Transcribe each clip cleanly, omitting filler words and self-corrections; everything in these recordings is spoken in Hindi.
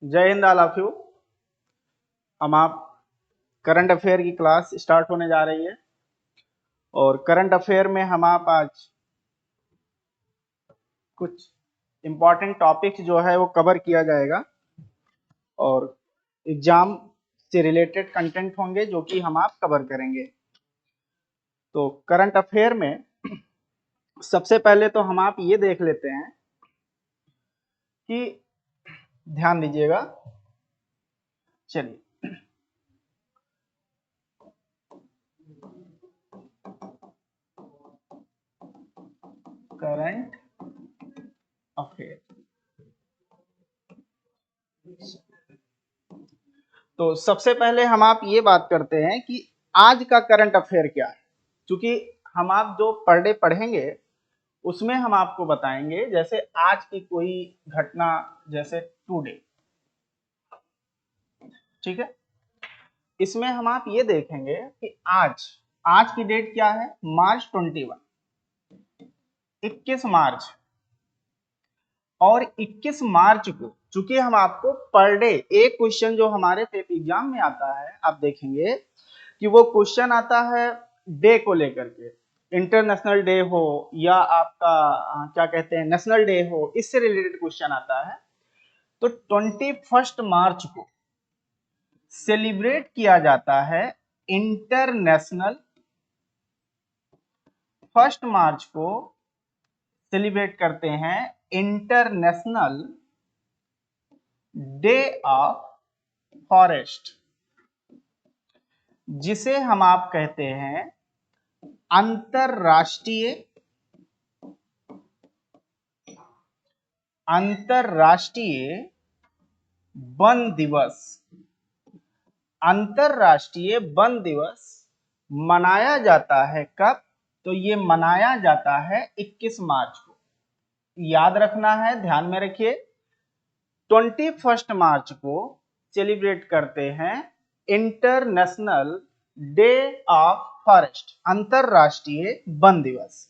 जय हिंद ऑल ऑफ यू। हम आप करंट अफेयर की क्लास स्टार्ट होने जा रही है और करंट अफेयर में हम आप आज कुछ इम्पोर्टेंट टॉपिक्स जो है वो कवर किया जाएगा और एग्जाम से रिलेटेड कंटेंट होंगे जो कि हम आप कवर करेंगे। तो करंट अफेयर में सबसे पहले तो हम आप ये देख लेते हैं कि ध्यान दीजिएगा। चलिए, करंट अफेयर। तो सबसे पहले हम आप ये बात करते हैं कि आज का करंट अफेयर क्या है, क्योंकि हम आप जो पर डे पढ़ेंगे उसमें हम आपको बताएंगे जैसे आज की कोई घटना, जैसे टुडे। ठीक है, इसमें हम आप ये देखेंगे कि आज आज की डेट क्या है, मार्च 21, 21 मार्च। और 21 मार्च को चूंकि हम आपको पर डे एक क्वेश्चन जो हमारे पेपर एग्जाम में आता है, आप देखेंगे कि वो क्वेश्चन आता है डे को लेकर के, इंटरनेशनल डे हो या आपका क्या कहते हैं नेशनल डे हो, इससे रिलेटेड क्वेश्चन आता है। तो 21 मार्च को सेलिब्रेट किया जाता है इंटरनेशनल, 1 मार्च को सेलिब्रेट करते हैं इंटरनेशनल डे ऑफ फॉरेस्ट, जिसे हम आप कहते हैं अंतरराष्ट्रीय वन दिवस। अंतरराष्ट्रीय वन दिवस मनाया जाता है कब? तो ये मनाया जाता है 21 मार्च को। याद रखना है, ध्यान में रखिए, 21 मार्च को सेलिब्रेट करते हैं इंटरनेशनल डे ऑफ फॉरेस्ट, अंतरराष्ट्रीय वन दिवस।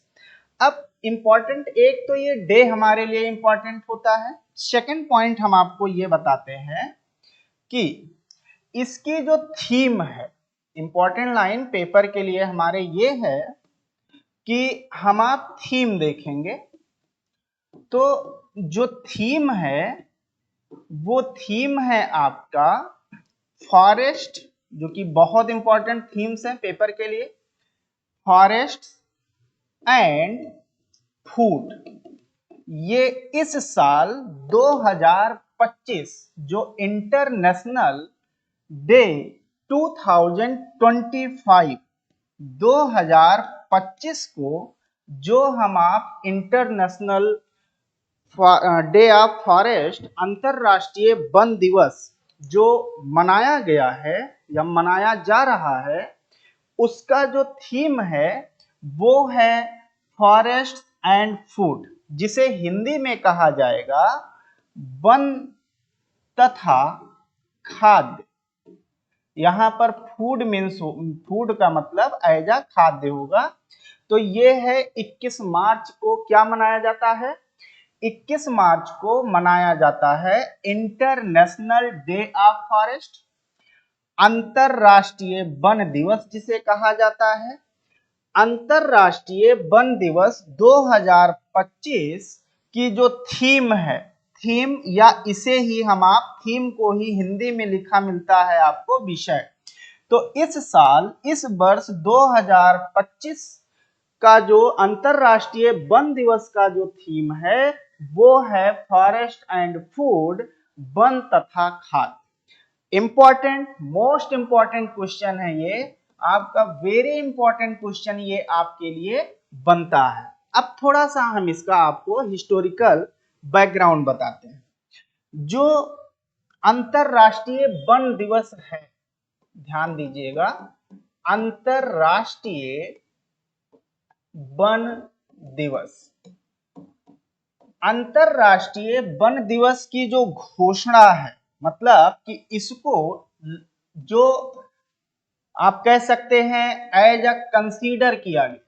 अब इंपॉर्टेंट, एक तो ये डे हमारे लिए इंपॉर्टेंट होता है। सेकंड पॉइंट हम आपको ये बताते हैं कि इसकी जो थीम है, इंपॉर्टेंट लाइन पेपर के लिए हमारे ये है कि हम आप थीम देखेंगे। तो जो थीम है वो थीम है आपका फॉरेस्ट, जो कि बहुत इंपॉर्टेंट थीम्स है पेपर के लिए, फॉरेस्ट एंड फूड। ये इस साल 2025 जो इंटरनेशनल डे 2025 को जो हम आप इंटरनेशनल डे ऑफ फॉरेस्ट, अंतरराष्ट्रीय वन दिवस जो मनाया गया है या मनाया जा रहा है, उसका जो थीम है वो है फॉरेस्ट एंड फूड, जिसे हिंदी में कहा जाएगा वन तथा खाद्य। यहां पर फूड मीन्स, फूड का मतलब एज अ खाद्य होगा। तो ये है 21 मार्च को क्या मनाया जाता है, 21 मार्च को मनाया जाता है इंटरनेशनल डे ऑफ फॉरेस्ट, अंतरराष्ट्रीय वन दिवस जिसे कहा जाता है। अंतरराष्ट्रीय वन दिवस 2025 की जो थीम है, थीम या इसे ही हम आप थीम को ही हिंदी में लिखा मिलता है आपको विषय। तो इस साल, इस वर्ष 2025 का जो अंतरराष्ट्रीय वन दिवस का जो थीम है वो है फॉरेस्ट एंड फूड, वन तथा खाद्य। इंपॉर्टेंट, मोस्ट इंपॉर्टेंट क्वेश्चन है ये आपका, वेरी इंपॉर्टेंट क्वेश्चन ये आपके लिए बनता है। अब थोड़ा सा हम इसका आपको हिस्टोरिकल बैकग्राउंड बताते हैं। जो अंतरराष्ट्रीय वन दिवस है, ध्यान दीजिएगा, अंतरराष्ट्रीय वन दिवस, अंतरराष्ट्रीय वन दिवस की जो घोषणा है, मतलब कि इसको जो आप कह सकते हैं एज अ कंसीडर किया गया,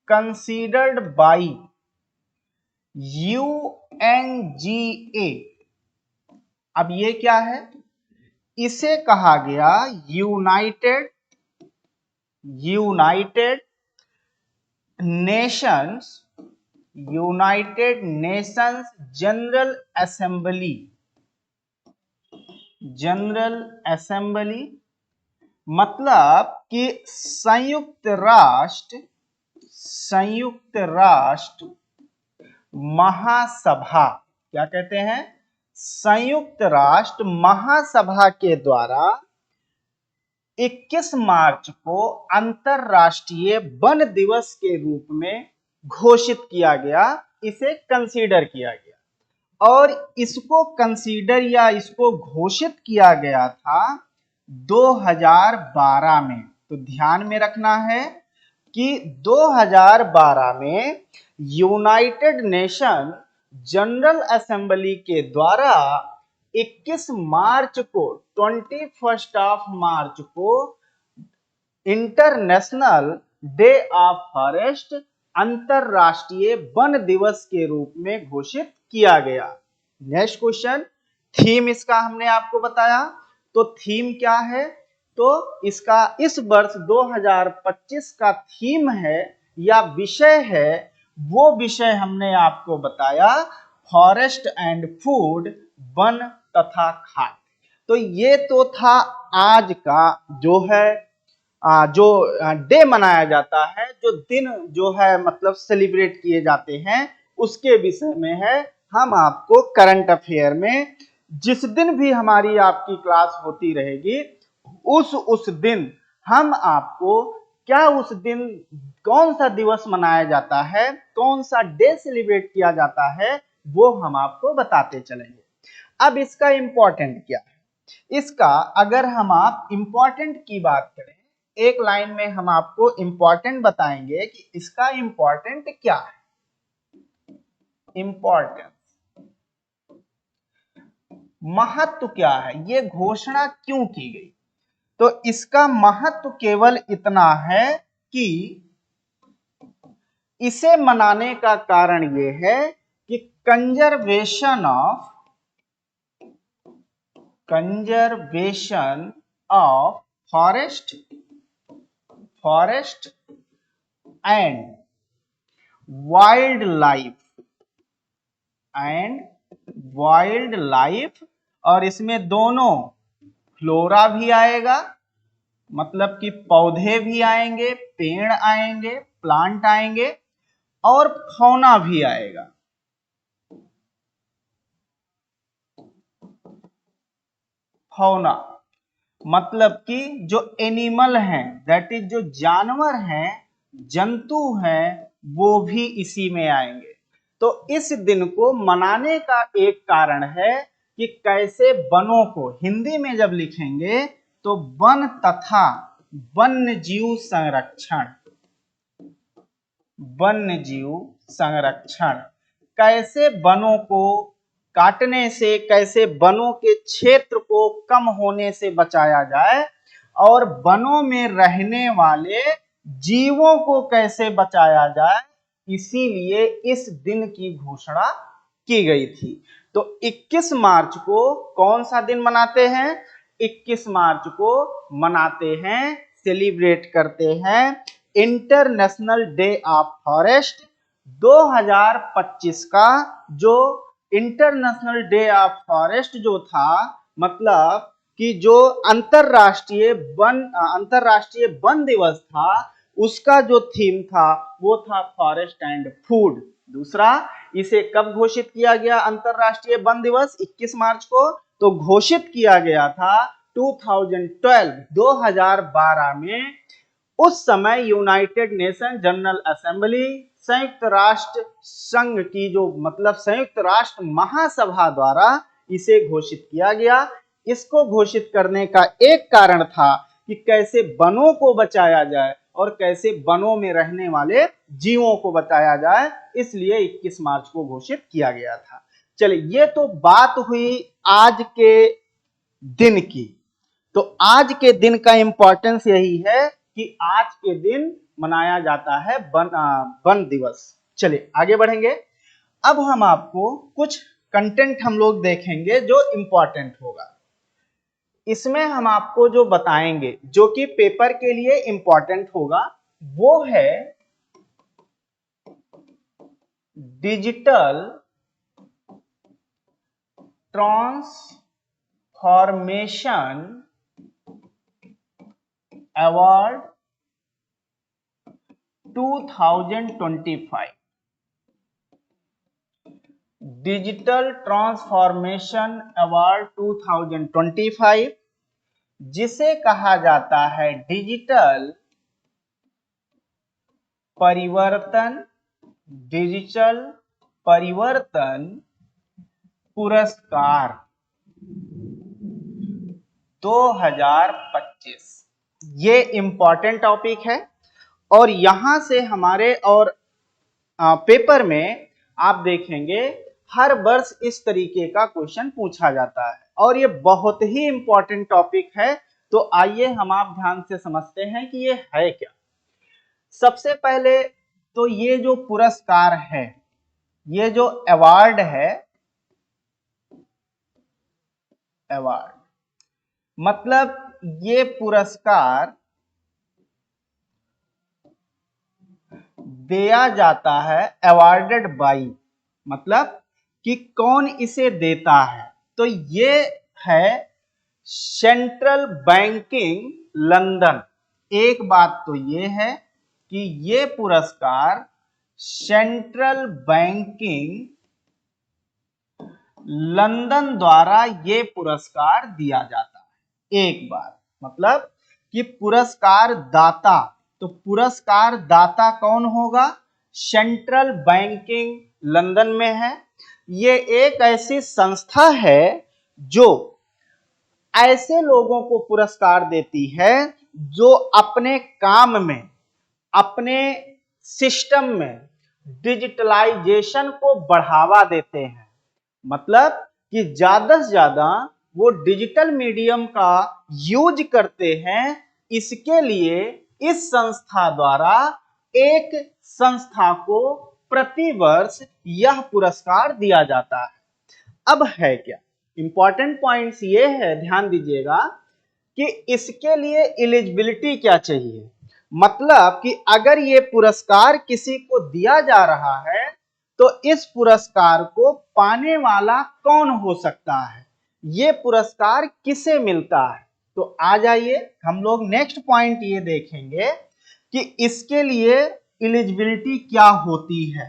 कंसीडर्ड बाई UN UNGA। अब ये क्या है? इसे कहा गया यूनाइटेड नेशंस जनरल असेंबली, मतलब कि संयुक्त राष्ट्र महासभा। क्या कहते हैं? संयुक्त राष्ट्र महासभा के द्वारा 21 मार्च को अंतरराष्ट्रीय वन दिवस के रूप में घोषित किया गया, इसे कंसीडर किया गया। और इसको कंसीडर या इसको घोषित किया गया था 2012 में। तो ध्यान में रखना है कि 2012 में यूनाइटेड नेशन जनरल असेंबली के द्वारा 21 मार्च को 21 मार्च को इंटरनेशनल डे ऑफ फॉरेस्ट, अंतरराष्ट्रीय वन दिवस के रूप में घोषित किया गया। नेक्स्ट क्वेश्चन, थीम इसका हमने आपको बताया। तो थीम क्या है? तो इसका इस वर्ष 2025 का थीम है या विषय है, वो विषय हमने आपको बताया फॉरेस्ट एंड फूड, वन तथा खाद्य। तो ये तो था आज का जो है जो डे मनाया जाता है, जो दिन जो है मतलब सेलिब्रेट किए जाते हैं, उसके विषय में है। हम आपको करंट अफेयर में जिस दिन भी हमारी आपकी क्लास होती रहेगी, उस दिन हम आपको क्या उस दिन कौन सा दिवस मनाया जाता है, कौन सा डे सेलिब्रेट किया जाता है, वो हम आपको बताते चलेंगे। अब इसका इंपॉर्टेंट क्या है? इसका अगर हम आप इंपॉर्टेंट की बात करें, एक लाइन में हम आपको इंपॉर्टेंट बताएंगे कि इसका इंपॉर्टेंट क्या है। इंपॉर्टेंस, महत्व क्या है, ये घोषणा क्यों की गई? तो इसका महत्व केवल इतना है कि इसे मनाने का कारण ये है कि conservation of forest and wild life, और इसमें दोनों फ्लोरा भी आएगा, मतलब कि पौधे भी आएंगे, पेड़ आएंगे, प्लांट आएंगे, और फौना भी आएगा। फौना मतलब कि जो एनिमल हैं, दैट इज जो जानवर हैं, जंतु हैं, वो भी इसी में आएंगे। तो इस दिन को मनाने का एक कारण है कि कैसे वनों को, हिंदी में जब लिखेंगे तो वन तथा वन्य जीव संरक्षण, कैसे वनों को काटने से, कैसे वनों के क्षेत्र को कम होने से बचाया जाए, और वनों में रहने वाले जीवों को कैसे बचाया जाए, इसीलिए इस दिन की घोषणा की गई थी। तो 21 मार्च को कौन सा दिन मनाते हैं? 21 मार्च को मनाते हैं, सेलिब्रेट करते हैं इंटरनेशनल डे ऑफ फॉरेस्ट। 2025 का जो इंटरनेशनल डे ऑफ फॉरेस्ट जो था, मतलब कि जो अंतरराष्ट्रीय वन दिवस था, उसका जो थीम था वो था फॉरेस्ट एंड फूड। दूसरा, इसे कब घोषित किया गया अंतरराष्ट्रीय वन दिवस? 21 मार्च को। तो घोषित किया गया था 2012 में। उस समय यूनाइटेड नेशन जनरल असेंबली, संयुक्त राष्ट्र संघ की जो मतलब संयुक्त राष्ट्र महासभा द्वारा इसे घोषित किया गया। इसको घोषित करने का एक कारण था कि कैसे वनों को बचाया जाए और कैसे वनों में रहने वाले जीवों को बचाया जाए, इसलिए 21 मार्च को घोषित किया गया था। चलिए, ये तो बात हुई आज के दिन की। तो आज के दिन का इंपॉर्टेंस यही है कि आज के दिन मनाया जाता है वन दिवस। चलिए आगे बढ़ेंगे। अब हम आपको कुछ कंटेंट हम लोग देखेंगे जो इंपॉर्टेंट होगा। इसमें हम आपको जो बताएंगे जो कि पेपर के लिए इंपॉर्टेंट होगा वो है digital transformation award 2025। Digital transformation award 2025 जिसे कहा जाता है डिजिटल परिवर्तन, डिजिटल परिवर्तन पुरस्कार 2025। ये इंपॉर्टेंट टॉपिक है और यहां से हमारे और पेपर में आप देखेंगे हर वर्ष इस तरीके का क्वेश्चन पूछा जाता है और ये बहुत ही इंपॉर्टेंट टॉपिक है। तो आइए हम आप ध्यान से समझते हैं कि ये है क्या। सबसे पहले तो ये जो पुरस्कार है, ये जो अवार्ड है, अवार्ड मतलब ये पुरस्कार दिया जाता है, अवार्डेड बाई मतलब कि कौन इसे देता है। तो ये है सेंट्रल बैंकिंग लंदन। एक बात तो ये है कि ये पुरस्कार सेंट्रल बैंकिंग लंदन द्वारा ये पुरस्कार दिया जाता है। एक बात मतलब कि पुरस्कार दाता, तो पुरस्कार दाता कौन होगा? सेंट्रल बैंकिंग लंदन में है। ये एक ऐसी संस्था है जो ऐसे लोगों को पुरस्कार देती है जो अपने काम में, अपने सिस्टम में डिजिटलाइजेशन को बढ़ावा देते हैं। मतलब कि ज्यादा से ज्यादा वो डिजिटल मीडियम का यूज करते हैं। इसके लिए इस संस्था द्वारा एक संस्था को प्रतिवर्ष यह पुरस्कार दिया जाता है। अब है क्या इंपॉर्टेंट पॉइंट्स ये है, ध्यान दीजिएगा कि इसके लिए एलिजिबिलिटी क्या चाहिए। मतलब कि अगर ये पुरस्कार किसी को दिया जा रहा है तो इस पुरस्कार को पाने वाला कौन हो सकता है, ये पुरस्कार किसे मिलता है। तो आ जाइए हम लोग नेक्स्ट पॉइंट ये देखेंगे कि इसके लिए एलिजिबिलिटी क्या होती है।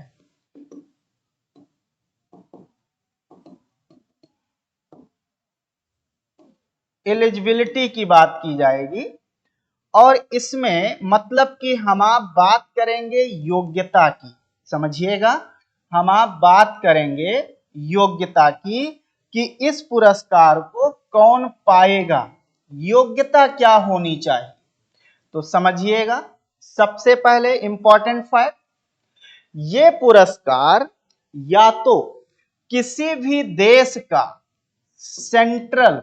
एलिजिबिलिटी की बात की जाएगी और इसमें मतलब कि हम आप बात करेंगे योग्यता की। समझिएगा, हम आप बात करेंगे योग्यता की कि इस पुरस्कार को कौन पाएगा, योग्यता क्या होनी चाहिए। तो समझिएगा, सबसे पहले इंपॉर्टेंट फैक्ट, ये पुरस्कार या तो किसी भी देश का सेंट्रल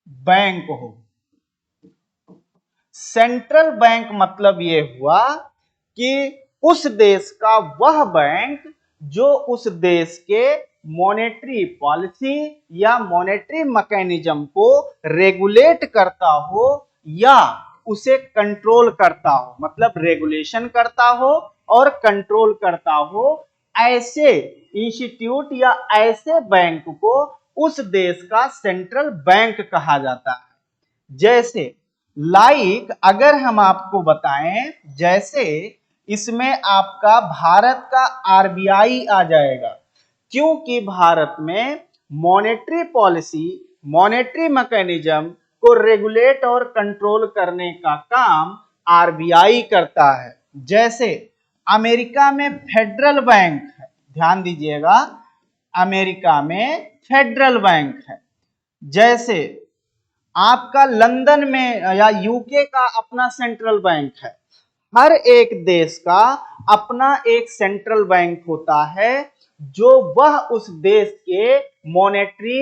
बैंक हो। सेंट्रल बैंक मतलब ये हुआ कि उस देश का वह बैंक जो उस देश के मॉनेटरी पॉलिसी या मॉनेटरी मैकेनिज्म को रेगुलेट करता हो या उसे कंट्रोल करता हो, मतलब रेगुलेशन करता हो और कंट्रोल करता हो। ऐसे इंस्टीट्यूट या ऐसे बैंक को उस देश का सेंट्रल बैंक कहा जाता है। जैसे अगर हम आपको बताएं, जैसे इसमें आपका भारत का आरबीआई आ जाएगा, क्योंकि भारत में मॉनेटरी पॉलिसी, मॉनेटरी मैकेनिज्म को रेगुलेट और कंट्रोल करने का काम आरबीआई करता है। जैसे अमेरिका में फेडरल बैंक है, ध्यान दीजिएगा, अमेरिका में फेडरल बैंक है। जैसे आपका लंदन में या यूके का अपना सेंट्रल बैंक है। हर एक देश का अपना एक सेंट्रल बैंक होता है जो वह उस देश के मॉनेटरी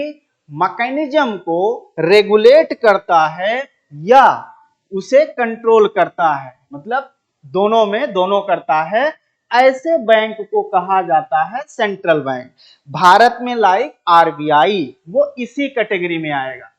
मैकेनिज्म को रेगुलेट करता है या उसे कंट्रोल करता है। मतलब दोनों में दोनों करता है। ऐसे बैंक को कहा जाता है सेंट्रल बैंक। भारत में लाइक आरबीआई वो इसी कैटेगरी में आएगा।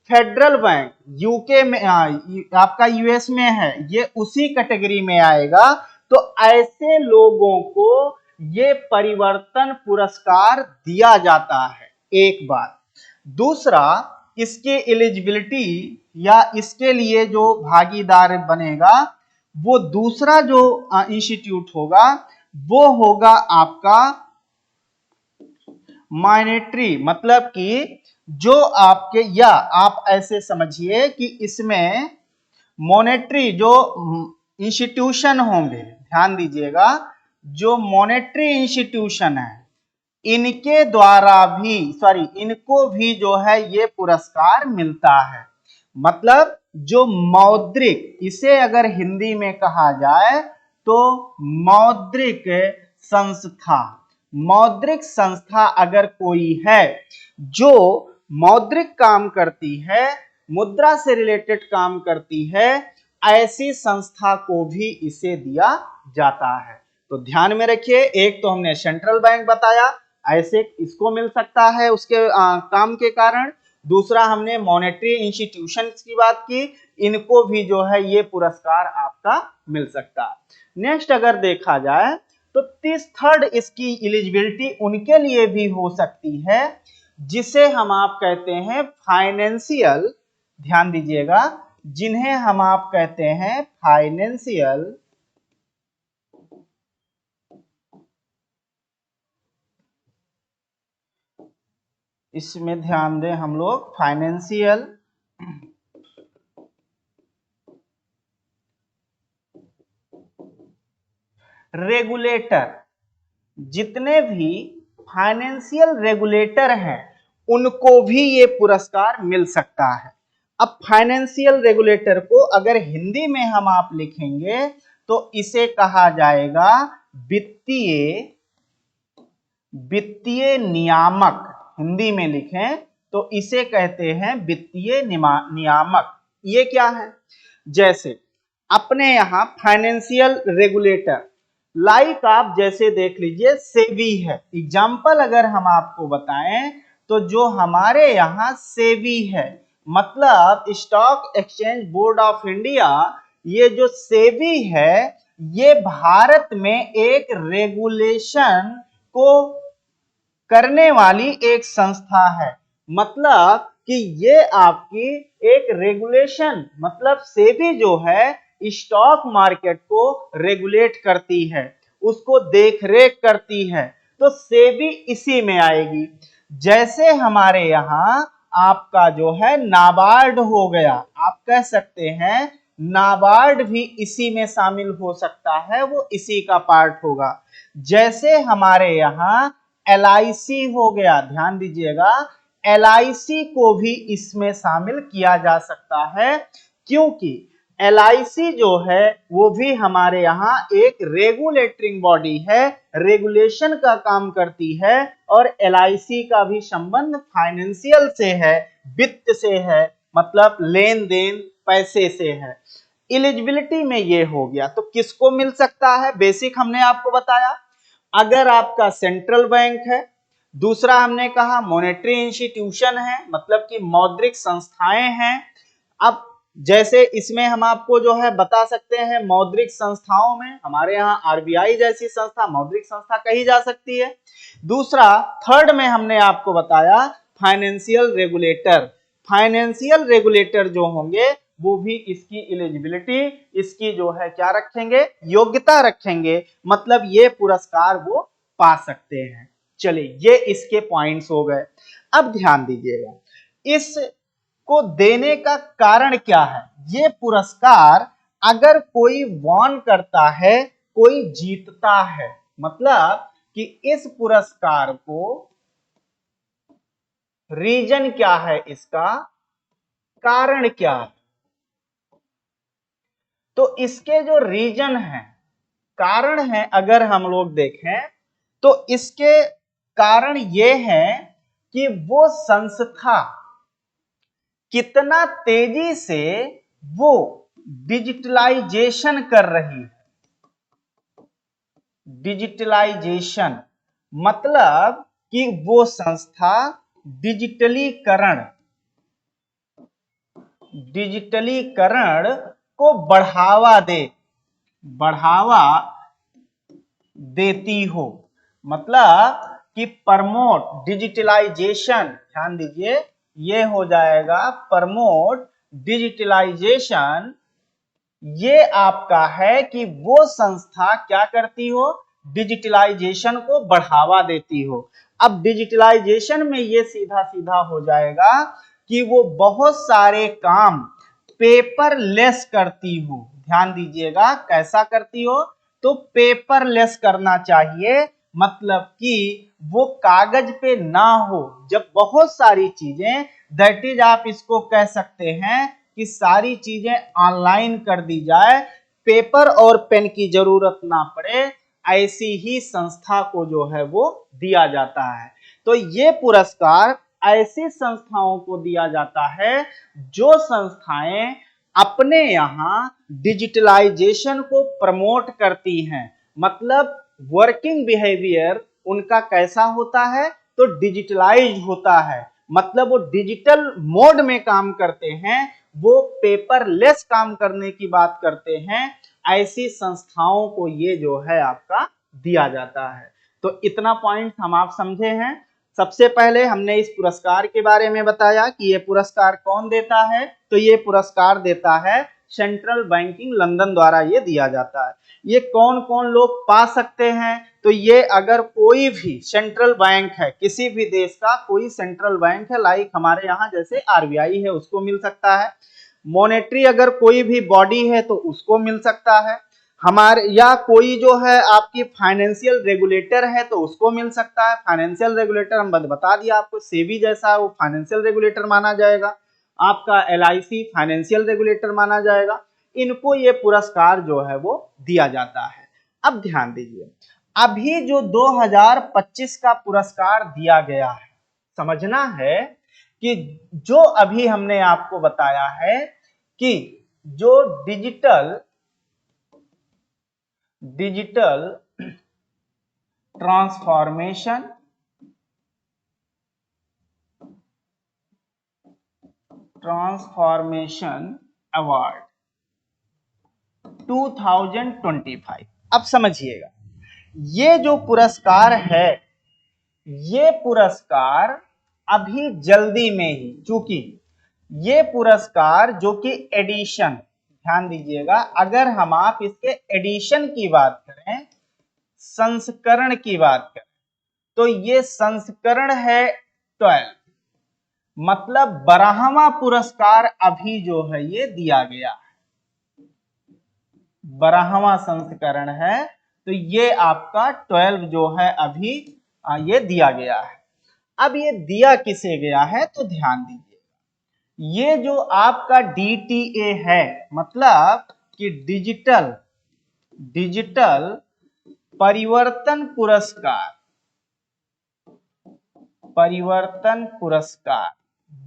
फेडरल बैंक यूके में आपका यूएस में है, ये उसी कैटेगरी में आएगा। तो ऐसे लोगों को ये परिवर्तन पुरस्कार दिया जाता है, एक बात। दूसरा, इसके एलिजिबिलिटी या इसके लिए जो भागीदार बनेगा वो दूसरा जो इंस्टीट्यूट होगा वो होगा आपका मॉनेटरी, मतलब कि जो आपके, या आप ऐसे समझिए कि इसमें मॉनेटरी जो इंस्टीट्यूशन होंगे, ध्यान दीजिएगा, जो मॉनेटरी इंस्टीट्यूशन है इनके द्वारा भी इनको भी जो है ये पुरस्कार मिलता है। मतलब जो मौद्रिक, इसे अगर हिंदी में कहा जाए तो मौद्रिक संस्था, मौद्रिक संस्था अगर कोई है जो मौद्रिक काम करती है, मुद्रा से रिलेटेड काम करती है, ऐसी संस्था को भी इसे दिया जाता है। तो ध्यान में रखिए, एक तो हमने सेंट्रल बैंक बताया, ऐसे इसको मिल सकता है उसके काम के कारण। दूसरा हमने मॉनेटरी इंस्टीट्यूशन की बात की, इनको भी जो है ये पुरस्कार आपका मिल सकता है। नेक्स्ट अगर देखा जाए तो थर्ड इसकी एलिजिबिलिटी उनके लिए भी हो सकती है जिसे हम आप कहते हैं फाइनेंशियल, ध्यान दीजिएगा, जिन्हें हम आप कहते हैं फाइनेंशियल इसमें ध्यान दें हम लोग, फाइनेंशियल रेगुलेटर, जितने भी फाइनेंशियल रेगुलेटर हैं उनको भी ये पुरस्कार मिल सकता है। अब फाइनेंशियल रेगुलेटर को अगर हिंदी में हम आप लिखेंगे तो इसे कहा जाएगा वित्तीय नियामक। हिंदी में लिखें तो इसे कहते हैं वित्तीय नियामक। ये क्या है? जैसे अपने यहां फाइनेंशियल रेगुलेटर लाइक आप जैसे देख लीजिए सेबी है, एग्जाम्पल अगर हम आपको बताएं तो जो हमारे यहां सेबी है, मतलब stock exchange board of India, ये जो सेबी है ये भारत में एक रेगुलेशन को करने वाली एक संस्था है। मतलब कि ये आपकी एक रेगुलेशन, मतलब सेबी जो है स्टॉक मार्केट को रेगुलेट करती है, उसको देखरेख करती है, तो सेबी इसी में आएगी। जैसे हमारे यहां आपका जो है नाबार्ड हो गया, आप कह सकते हैं नाबार्ड भी इसी में शामिल हो सकता है, वो इसी का पार्ट होगा। जैसे हमारे यहां LIC हो गया, ध्यान दीजिएगा, LIC को भी इसमें शामिल किया जा सकता है, क्योंकि LIC जो है वो भी हमारे यहाँ एक रेगुलेटरिंग बॉडी है, रेगुलेशन का काम करती है, और LIC का भी संबंध फाइनेंशियल से है, वित्त से है, मतलब लेन देन पैसे से है। एलिजिबिलिटी में ये हो गया। तो किसको मिल सकता है? बेसिक हमने आपको बताया, अगर आपका सेंट्रल बैंक है, दूसरा हमने कहा मॉनेटरी इंस्टीट्यूशन है, मतलब कि मौद्रिक संस्थाएं हैं। अब जैसे इसमें हम आपको जो है बता सकते हैं, मौद्रिक संस्थाओं में हमारे यहाँ आरबीआई जैसी संस्था मौद्रिक संस्था कही जा सकती है। दूसरा, थर्ड में हमने आपको बताया फाइनेंशियल रेगुलेटर। फाइनेंशियल रेगुलेटर जो होंगे वो भी इसकी एलिजिबिलिटी, इसकी जो है क्या रखेंगे, योग्यता रखेंगे, मतलब ये पुरस्कार वो पा सकते हैं। चलिए, ये इसके पॉइंट्स हो गए। अब ध्यान दीजिएगा, इस को देने का कारण क्या है? ये पुरस्कार अगर कोई वॉन करता है, कोई जीतता है, मतलब कि इस पुरस्कार को रीजन क्या है, इसका कारण क्या है? तो इसके जो रीजन है, कारण है, अगर हम लोग देखें तो इसके कारण ये है कि वो संस्था कितना तेजी से वो डिजिटलाइजेशन कर रही है। डिजिटलाइजेशन मतलब कि वो संस्था डिजिटलीकरण को बढ़ावा देती हो, मतलब कि प्रमोट डिजिटलाइजेशन, ध्यान दीजिए ये हो जाएगा प्रमोट डिजिटलाइजेशन। ये आपका है कि वो संस्था क्या करती हो, डिजिटलाइजेशन को बढ़ावा देती हो। अब डिजिटलाइजेशन में ये सीधा सीधा हो जाएगा कि वो बहुत सारे काम पेपरलेस करती हो। ध्यान दीजिएगा कैसा करती हो, तो पेपरलेस करना चाहिए, मतलब कि वो कागज पे ना हो। जब बहुत सारी चीजें, दैट इज आप इसको कह सकते हैं कि सारी चीजें ऑनलाइन कर दी जाए, पेपर और पेन की जरूरत ना पड़े, ऐसी ही संस्था को जो है वो दिया जाता है। तो ये पुरस्कार ऐसी संस्थाओं को दिया जाता है जो संस्थाएं अपने यहाँ डिजिटलाइजेशन को प्रमोट करती हैं। मतलब वर्किंग बिहेवियर उनका कैसा होता है, तो डिजिटलाइज होता है, मतलब वो डिजिटल मोड में काम करते हैं, वो पेपरलेस काम करने की बात करते हैं। ऐसी संस्थाओं को ये जो है आपका दिया जाता है। तो इतना पॉइंट हम आप समझे हैं। सबसे पहले हमने इस पुरस्कार के बारे में बताया कि ये पुरस्कार कौन देता है, तो ये पुरस्कार देता है सेंट्रल बैंकिंग लंदन द्वारा ये दिया जाता है। ये कौन कौन लोग पा सकते हैं, तो ये अगर कोई भी सेंट्रल बैंक है, किसी भी देश का कोई सेंट्रल बैंक है, लाइक हमारे यहाँ जैसे आरबीआई है, उसको मिल सकता है। मॉनेटरी अगर कोई भी बॉडी है तो उसको मिल सकता है। हमारे या कोई जो है आपकी फाइनेंशियल रेगुलेटर है तो उसको मिल सकता है। फाइनेंशियल रेगुलेटर हम बता दिया आपको, सेबी जैसा वो फाइनेंशियल रेगुलेटर माना जाएगा, आपका एलआईसी फाइनेंशियल रेगुलेटर माना जाएगा। इनको ये पुरस्कार जो है वो दिया जाता है। अब ध्यान दीजिए, अभी जो 2025 का पुरस्कार दिया गया है, समझना है कि जो अभी हमने आपको बताया है कि जो डिजिटल ट्रांसफॉर्मेशन अवार्ड 2025, अब समझिएगा ये जो पुरस्कार है, ये पुरस्कार अभी जल्दी में ही, चूंकि ये पुरस्कार जो कि एडिशन, ध्यान दीजिएगा अगर हम आप इसके एडिशन की बात करें, संस्करण की बात करें, तो ये संस्करण है 12, मतलब 12वां पुरस्कार अभी जो है ये दिया गया है, 12वां संस्करण है, तो ये आपका 12 जो है अभी ये दिया गया है। अब ये दिया किसे गया है, तो ध्यान दीजिए, ये जो आपका डीटीए है, मतलब कि डिजिटल परिवर्तन पुरस्कार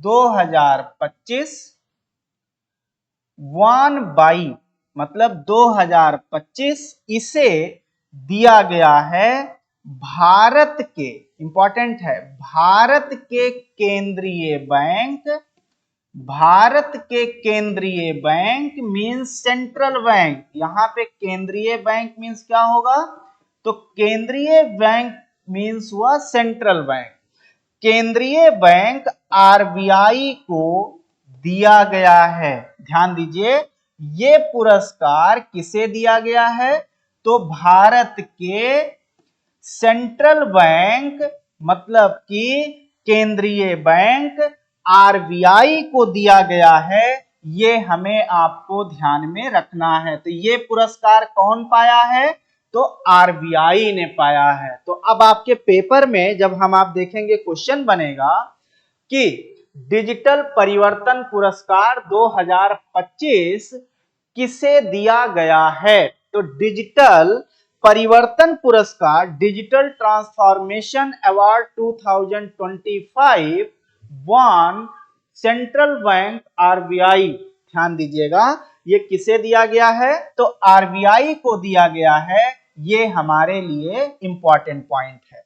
2025 वन बाई, मतलब 2025 इसे दिया गया है भारत के, इंपॉर्टेंट है, भारत के केंद्रीय बैंक मींस सेंट्रल बैंक। यहां पे केंद्रीय बैंक मींस क्या होगा, तो केंद्रीय बैंक मींस हुआ सेंट्रल बैंक। केंद्रीय बैंक आरबीआई को दिया गया है। ध्यान दीजिए, ये पुरस्कार किसे दिया गया है, तो भारत के सेंट्रल बैंक, मतलब कि केंद्रीय बैंक आरबीआई को दिया गया है। ये हमें आपको ध्यान में रखना है। तो ये पुरस्कार कौन पाया है, तो आरबीआई ने पाया है। तो अब आपके पेपर में जब हम आप देखेंगे क्वेश्चन बनेगा कि डिजिटल परिवर्तन पुरस्कार 2025 किसे दिया गया है, तो डिजिटल परिवर्तन पुरस्कार digital transformation award 2025 one central bank RBI. ध्यान दीजिएगा ये किसे दिया गया है, तो आरबीआई को दिया गया है। ये हमारे लिए इंपॉर्टेंट पॉइंट है।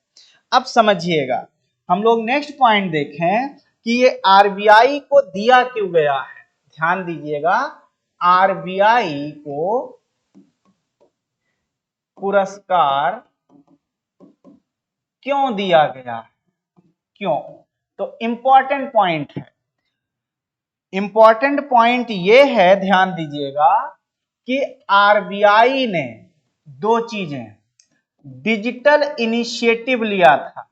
अब समझिएगा, हम लोग नेक्स्ट पॉइंट देखें कि ये आरबीआई को दिया क्यों गया है। ध्यान दीजिएगा, आरबीआई को पुरस्कार क्यों दिया गया है, क्यों? तो इंपॉर्टेंट पॉइंट है। इंपॉर्टेंट पॉइंट ये है, ध्यान दीजिएगा, कि आरबीआई ने दो चीजें, डिजिटल इनिशिएटिव लिया था।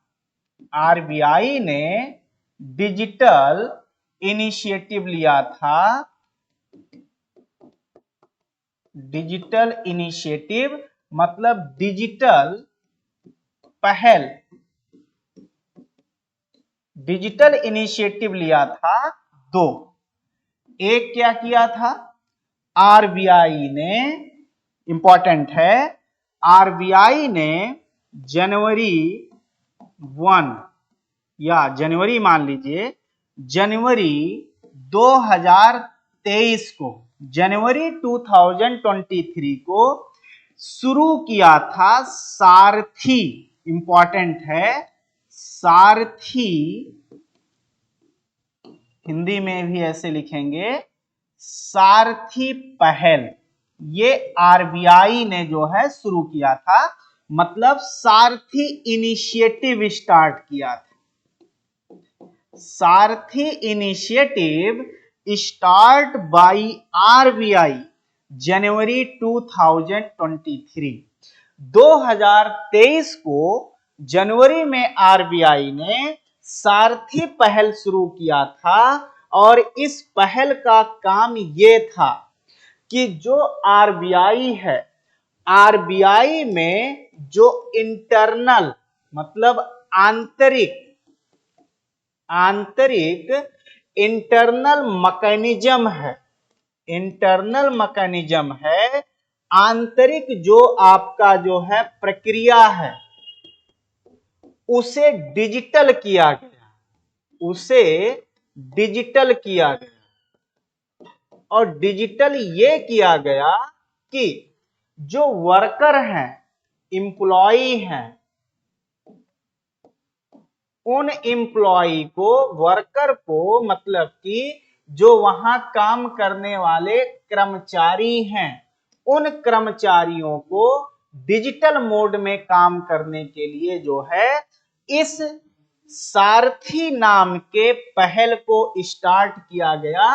आरबीआई ने डिजिटल इनिशिएटिव लिया था। डिजिटल इनिशिएटिव मतलब डिजिटल पहल। डिजिटल इनिशिएटिव लिया था दो। एक क्या किया था, आरबीआई ने, इंपॉर्टेंट है, आरबीआई ने जनवरी 1 या जनवरी मान लीजिए, जनवरी 2023 को, जनवरी 2023 को शुरू किया था सारथी। इंपॉर्टेंट है, सारथी, हिंदी में भी ऐसे लिखेंगे, सारथी पहल। ये आरबीआई ने जो है शुरू किया था, मतलब सारथी इनिशिएटिव स्टार्ट किया था। सारथी इनिशिएटिव स्टार्ट बाय आरबीआई जनवरी 2023। 2023 को जनवरी में आरबीआई ने सारथी पहल शुरू किया था, और इस पहल का काम ये था कि जो आरबीआई है, आरबीआई में जो इंटरनल मतलब आंतरिक इंटरनल मैकेनिज्म है, इंटरनल मैकेनिज्म है, आंतरिक जो आपका जो है प्रक्रिया है, उसे डिजिटल किया गया, उसे डिजिटल किया गया। और डिजिटल ये किया गया कि जो वर्कर हैं, एम्प्लॉई हैं, उन एम्प्लॉई को, वर्कर को, मतलब कि जो वहां काम करने वाले कर्मचारी हैं, उन कर्मचारियों को डिजिटल मोड में काम करने के लिए जो है इस सारथी नाम के पहल को स्टार्ट किया गया।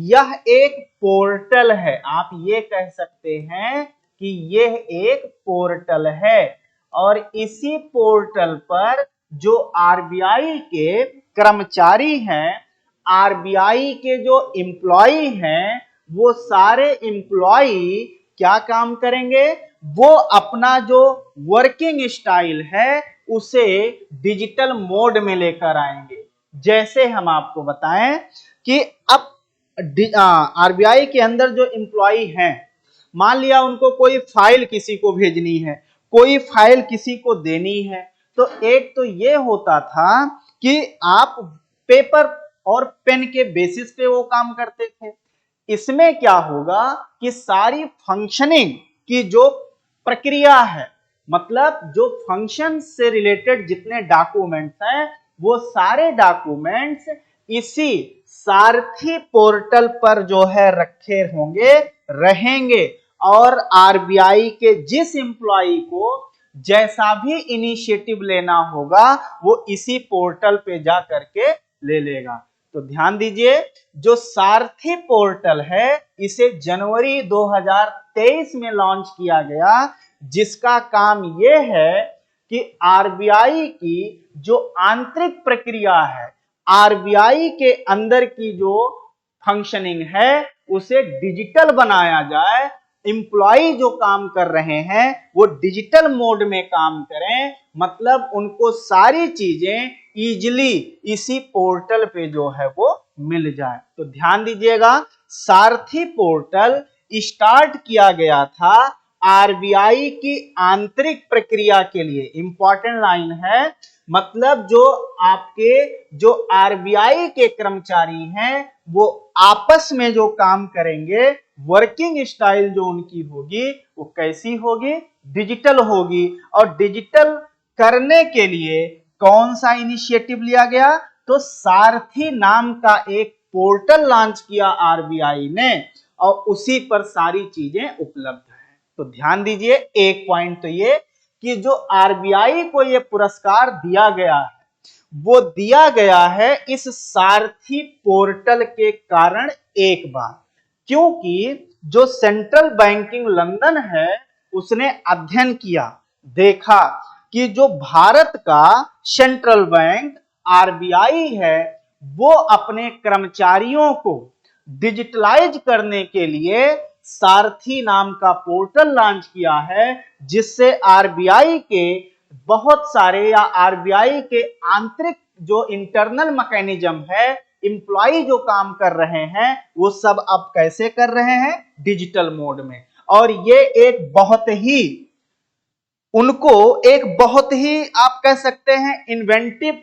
यह एक पोर्टल है, आप ये कह सकते हैं कि यह एक पोर्टल है, और इसी पोर्टल पर जो आरबीआई के कर्मचारी हैं, आरबीआई के जो एम्प्लॉई हैं, वो सारे एम्प्लॉई क्या काम करेंगे, वो अपना जो वर्किंग स्टाइल है उसे डिजिटल मोड में लेकर आएंगे। जैसे हम आपको बताएं कि अब आरबीआई के अंदर जो एम्प्लॉई हैं, मान लिया उनको कोई फाइल किसी को भेजनी है, कोई फाइल किसी को देनी है, तो एक तो ये होता था कि आप पेपर और पेन के बेसिस पे वो काम करते थे। इसमें क्या होगा कि सारी फंक्शनिंग की जो प्रक्रिया है, मतलब जो फंक्शन से रिलेटेड जितने डॉक्यूमेंट्स हैं, वो सारे डॉक्यूमेंट्स इसी सारथी पोर्टल पर जो है रखे होंगे, रहेंगे, और आरबीआई के जिस एम्प्लॉई को जैसा भी इनिशिएटिव लेना होगा वो इसी पोर्टल पे जा करके ले लेगा। तो ध्यान दीजिए, जो सारथी पोर्टल है इसे जनवरी 2023 में लॉन्च किया गया, जिसका काम यह है कि आरबीआई की जो आंतरिक प्रक्रिया है, आरबीआई के अंदर की जो फंक्शनिंग है, उसे डिजिटल बनाया जाए। एम्प्लॉय जो काम कर रहे हैं वो डिजिटल मोड में काम करें, मतलब उनको सारी चीजें इजीली इसी पोर्टल पे जो है वो मिल जाए। तो ध्यान दीजिएगा, सारथी पोर्टल स्टार्ट किया गया था आरबीआई की आंतरिक प्रक्रिया के लिए। इंपॉर्टेंट लाइन है, मतलब जो आपके जो आरबीआई के कर्मचारी हैं वो आपस में जो काम करेंगे, वर्किंग स्टाइल जो उनकी होगी वो कैसी होगी, डिजिटल होगी। और डिजिटल करने के लिए कौन सा इनिशिएटिव लिया गया? तो सारथी नाम का एक पोर्टल लॉन्च किया आरबीआई ने और उसी पर सारी चीजें उपलब्ध है। तो ध्यान दीजिए, एक पॉइंट तो ये कि जो आरबीआई को ये पुरस्कार दिया गया है वो दिया गया है इस सारथी पोर्टल के कारण एक बार, क्योंकि जो सेंट्रल बैंकिंग लंदन है उसने अध्ययन किया, देखा कि जो भारत का सेंट्रल बैंक आरबीआई है वो अपने कर्मचारियों को डिजिटलाइज करने के लिए सारथी नाम का पोर्टल लॉन्च किया है, जिससे आरबीआई के बहुत सारे या आरबीआई के आंतरिक जो इंटरनल मैकेनिज्म है, एम्प्लॉय जो काम कर रहे हैं वो सब अब कैसे कर रहे हैं? डिजिटल मोड में। और ये एक बहुत ही उनको एक बहुत ही आप कह सकते हैं इन्वेंटिव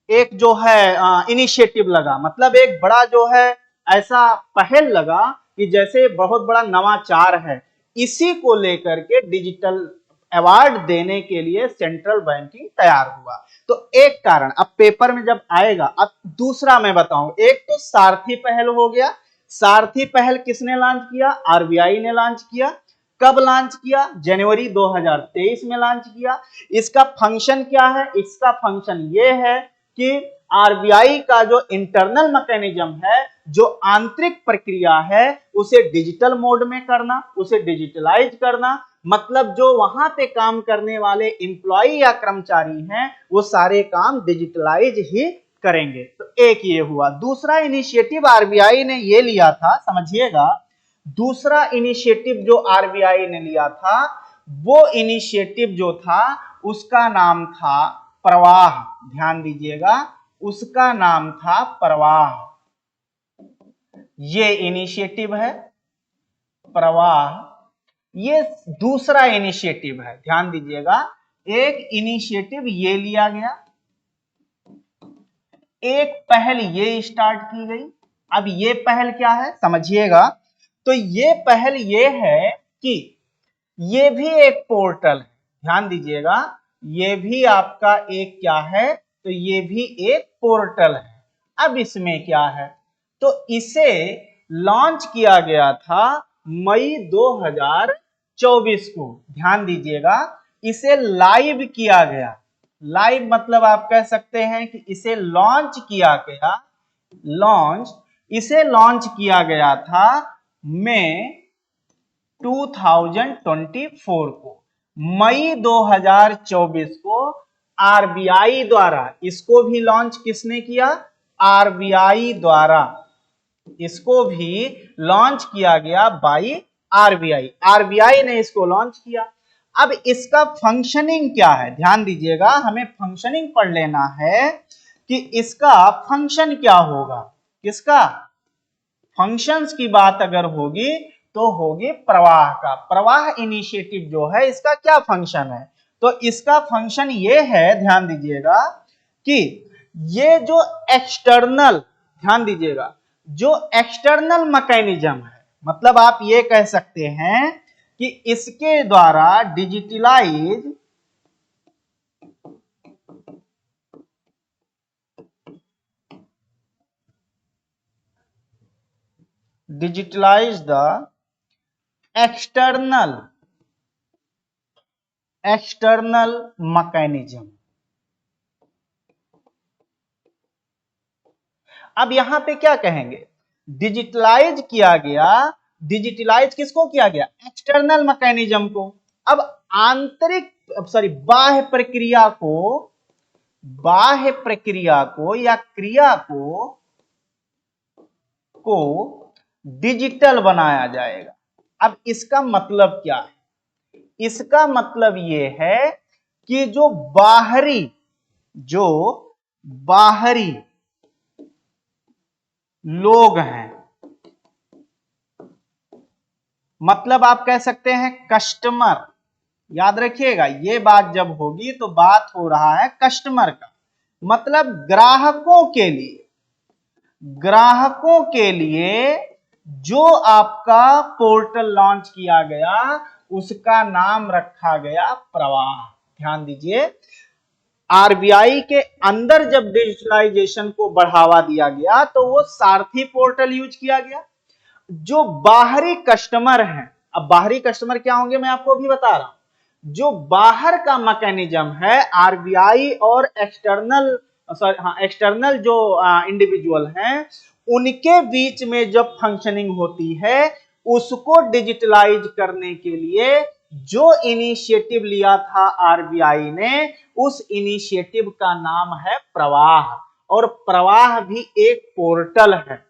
एक जो है इनिशिएटिव लगा, मतलब एक बड़ा जो है ऐसा पहल लगा कि जैसे बहुत बड़ा नवाचार है। इसी को लेकर के डिजिटल अवार्ड देने के लिए सेंट्रल बैंकिंग तैयार हुआ। तो एक कारण अब पेपर में जब आएगा, अब दूसरा मैं बताऊं, एक तो सारथी पहल हो गया। सारथी पहल किसने लॉन्च किया? आरबीआई ने लॉन्च किया। कब लॉन्च किया? जनवरी 2023 में लॉन्च किया। इसका फंक्शन क्या है? इसका फंक्शन ये है कि आरबीआई का जो इंटरनल मैकेनिज्म है, जो आंतरिक प्रक्रिया है, उसे डिजिटल मोड में करना, उसे डिजिटलाइज करना। मतलब जो वहां पे काम करने वाले एम्प्लॉय या कर्मचारी हैं वो सारे काम डिजिटलाइज ही करेंगे। तो एक ये हुआ। दूसरा इनिशिएटिव आरबीआई ने ये लिया था, समझिएगा, दूसरा इनिशिएटिव जो आरबीआई ने लिया था वो इनिशिएटिव जो था उसका नाम था प्रवाह। ध्यान दीजिएगा, उसका नाम था प्रवाह। ये इनिशिएटिव है प्रवाह, ये दूसरा इनिशिएटिव है। ध्यान दीजिएगा, एक इनिशिएटिव ये लिया गया, एक पहल ये स्टार्ट की गई। अब ये पहल क्या है समझिएगा, तो ये पहल ये है कि ये भी एक पोर्टल है। ध्यान दीजिएगा, ये भी आपका एक क्या है? तो ये भी एक पोर्टल है। अब इसमें क्या है? तो इसे लॉन्च किया गया था मई 2024 को। ध्यान दीजिएगा, इसे लाइव किया गया। लाइव मतलब आप कह सकते हैं कि इसे लॉन्च किया गया, इसे लॉन्च किया गया था मई 2024 को। मई 2024 को आरबीआई द्वारा, इसको भी लॉन्च किसने किया? आरबीआई द्वारा इसको भी लॉन्च किया गया बाई आरबीआई। आरबीआई ने इसको लॉन्च किया। अब इसका फंक्शनिंग क्या है? ध्यान दीजिएगा, हमें फंक्शनिंग पढ़ लेना है कि इसका फंक्शन क्या होगा। किसका? फंक्शंस की बात अगर होगी तो होगी प्रवाह का। प्रवाह इनिशिएटिव जो है इसका क्या फंक्शन है? तो इसका फंक्शन ये है, ध्यान दीजिएगा, कि ये जो एक्सटर्नल, ध्यान दीजिएगा, जो एक्सटर्नल मैकेनिज्म है, मतलब आप ये कह सकते हैं कि इसके द्वारा digitalize the external mechanism। अब यहां पे क्या कहेंगे? डिजिटलाइज किया गया। डिजिटलाइज किसको किया गया? एक्सटर्नल मैकेनिज्म को। अब आंतरिक बाह्य प्रक्रिया को या क्रिया को डिजिटल बनाया जाएगा। अब इसका मतलब क्या है? इसका मतलब यह है कि जो बाहरी लोग हैं, मतलब आप कह सकते हैं कस्टमर। याद रखिएगा, ये बात जब होगी तो बात हो रहा है कस्टमर का, मतलब ग्राहकों के लिए जो आपका पोर्टल लॉन्च किया गया उसका नाम रखा गया प्रवाह। ध्यान दीजिए, आरबीआई के अंदर जब डिजिटलाइजेशन को बढ़ावा दिया गया तो वो सारथी पोर्टल यूज किया गया। जो बाहरी कस्टमर हैं, अब बाहरी कस्टमर क्या होंगे मैं आपको अभी बता रहा हूं। जो बाहर का मैकेनिज्म है आरबीआई और एक्सटर्नल जो इंडिविजुअल हैं उनके बीच में जब फंक्शनिंग होती है, उसको डिजिटलाइज करने के लिए जो इनिशिएटिव लिया था आरबीआई ने, उस इनिशिएटिव का नाम है प्रवाह। और प्रवाह भी एक पोर्टल है।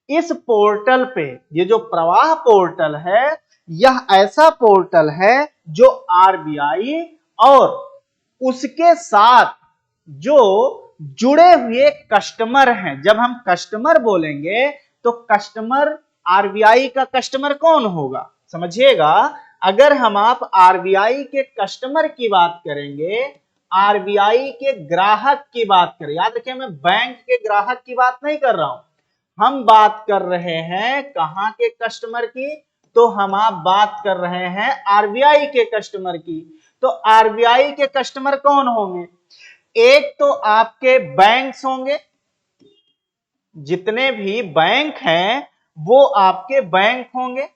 इस पोर्टल पे, ये जो प्रवाह पोर्टल है, यह ऐसा पोर्टल है जो आरबीआई और उसके साथ जो जुड़े हुए कस्टमर हैं। जब हम कस्टमर बोलेंगे तो कस्टमर, आरबीआई का कस्टमर कौन होगा समझिएगा। अगर हम आप आरबीआई के कस्टमर की बात करेंगे, आरबीआई के ग्राहक की बात करें, याद रखिए मैं बैंक के ग्राहक की बात नहीं कर रहा हूं, हम बात कर रहे हैं कहां के कस्टमर की, तो हम आप बात कर रहे हैं आरबीआई के कस्टमर की। तो आरबीआई के कस्टमर कौन होंगे? एक तो आपके बैंक्स होंगे, जितने भी बैंक हैं वो आपके बैंक होंगे।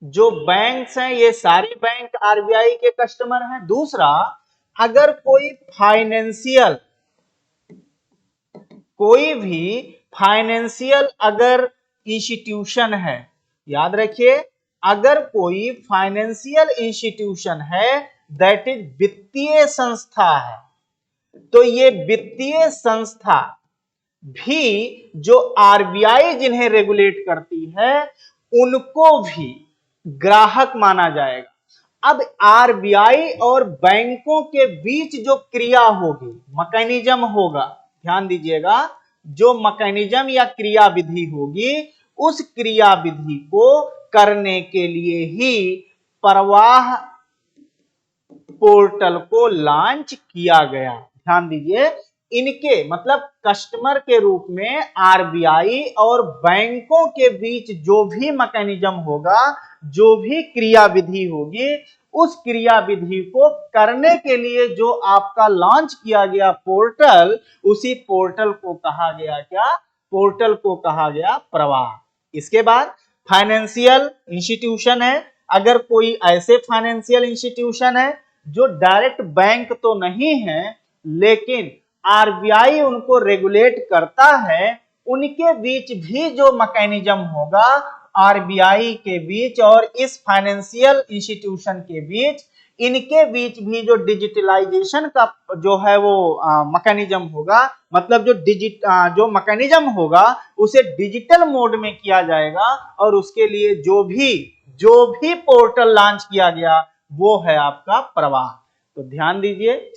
जो बैंक्स हैं ये सारे बैंक आरबीआई के कस्टमर हैं। दूसरा, अगर कोई भी फाइनेंशियल अगर इंस्टीट्यूशन है, याद रखिए, अगर कोई फाइनेंशियल इंस्टीट्यूशन है, दैट इज वित्तीय संस्था है, तो ये वित्तीय संस्था भी जो आरबीआई जिन्हें रेगुलेट करती है उनको भी ग्राहक माना जाएगा। अब आरबीआई और बैंकों के बीच जो क्रिया होगी, मैकेनिज्म होगा, ध्यान दीजिएगा, जो मैकेनिज्म या क्रिया विधि होगी, उस क्रिया विधि को करने के लिए ही प्रवाह पोर्टल को लॉन्च किया गया। ध्यान दीजिए, इनके मतलब कस्टमर के रूप में आरबीआई और बैंकों के बीच जो भी मैकेनिज्म होगा, जो भी क्रिया विधि होगी, उस क्रिया विधि को करने के लिए जो आपका लॉन्च किया गया पोर्टल, उसी पोर्टल को कहा गया क्या? पोर्टल को कहा गया प्रवाह। इसके बाद फाइनेंशियल इंस्टीट्यूशन है। अगर कोई ऐसे फाइनेंशियल इंस्टीट्यूशन है जो डायरेक्ट बैंक तो नहीं है लेकिन आरबीआई उनको रेगुलेट करता है, उनके बीच भी जो मैकेनिज्म होगा आरबीआई के बीच और इस फाइनेंशियल इंस्टीट्यूशन के बीच, इनके बीच भी जो डिजिटलाइजेशन का जो है वो मैकेनिज्म होगा, मतलब जो मैकेनिज्म होगा उसे डिजिटल मोड में किया जाएगा। और उसके लिए जो भी पोर्टल लॉन्च किया गया वो है आपका प्रवाह। तो ध्यान दीजिए,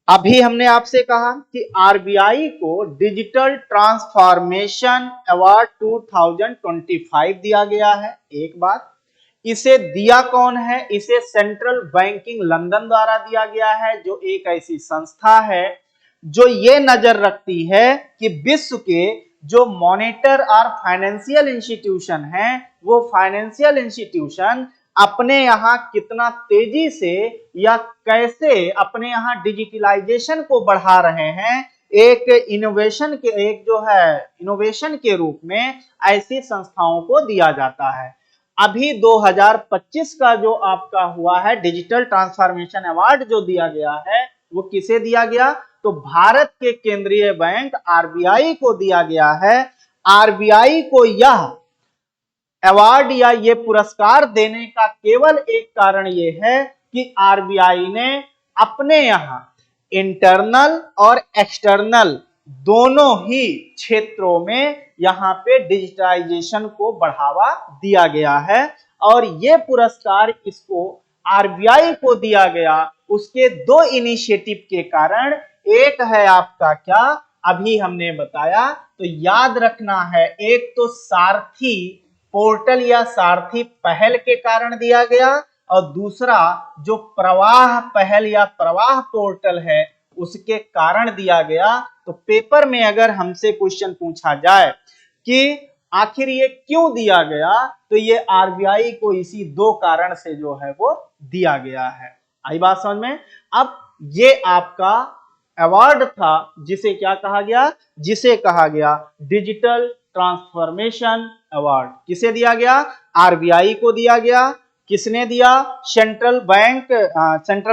अभी हमने आपसे कहा कि आरबीआई को डिजिटल ट्रांसफॉर्मेशन अवार्ड 2025 दिया गया है। एक बात, इसे दिया कौन है? इसे सेंट्रल बैंकिंग लंदन द्वारा दिया गया है, जो एक ऐसी संस्था है जो ये नजर रखती है कि विश्व के जो मॉनिटर और फाइनेंशियल इंस्टीट्यूशन हैं, वो फाइनेंशियल इंस्टीट्यूशन अपने यहाँ कितना तेजी से या कैसे अपने यहाँ डिजिटलाइजेशन को बढ़ा रहे हैं, एक इनोवेशन के रूप में ऐसी संस्थाओं को दिया जाता है। अभी 2025 का जो आपका हुआ है डिजिटल ट्रांसफॉर्मेशन अवार्ड जो दिया गया है, वो किसे दिया गया? तो भारत के केंद्रीय बैंक आरबीआई को दिया गया है। आरबीआई को यह अवार्ड या ये पुरस्कार देने का केवल एक कारण ये है कि आरबीआई ने अपने यहाँ इंटरनल और एक्सटर्नल दोनों ही क्षेत्रों में यहाँ पे डिजिटलाइजेशन को बढ़ावा दिया गया है। और ये पुरस्कार इसको आरबीआई को दिया गया उसके दो इनिशिएटिव के कारण। एक है आपका क्या, अभी हमने बताया, तो याद रखना है, एक तो सारथी पोर्टल या सारथी पहल के कारण दिया गया, और दूसरा जो प्रवाह पहल या प्रवाह पोर्टल है उसके कारण दिया गया। तो पेपर में अगर हमसे क्वेश्चन पूछा जाए कि आखिर ये क्यों दिया गया? तो ये आरबीआई को इसी दो कारण से जो है वो दिया गया है। आई बात समझ में? अब ये आपका अवार्ड था जिसे क्या कहा गया? जिसे कहा गया डिजिटल ट्रांसफॉर्मेशन अवार्ड। किसे दिया गया? आरबीआई को दिया गया। किसने दिया? सेंट्रल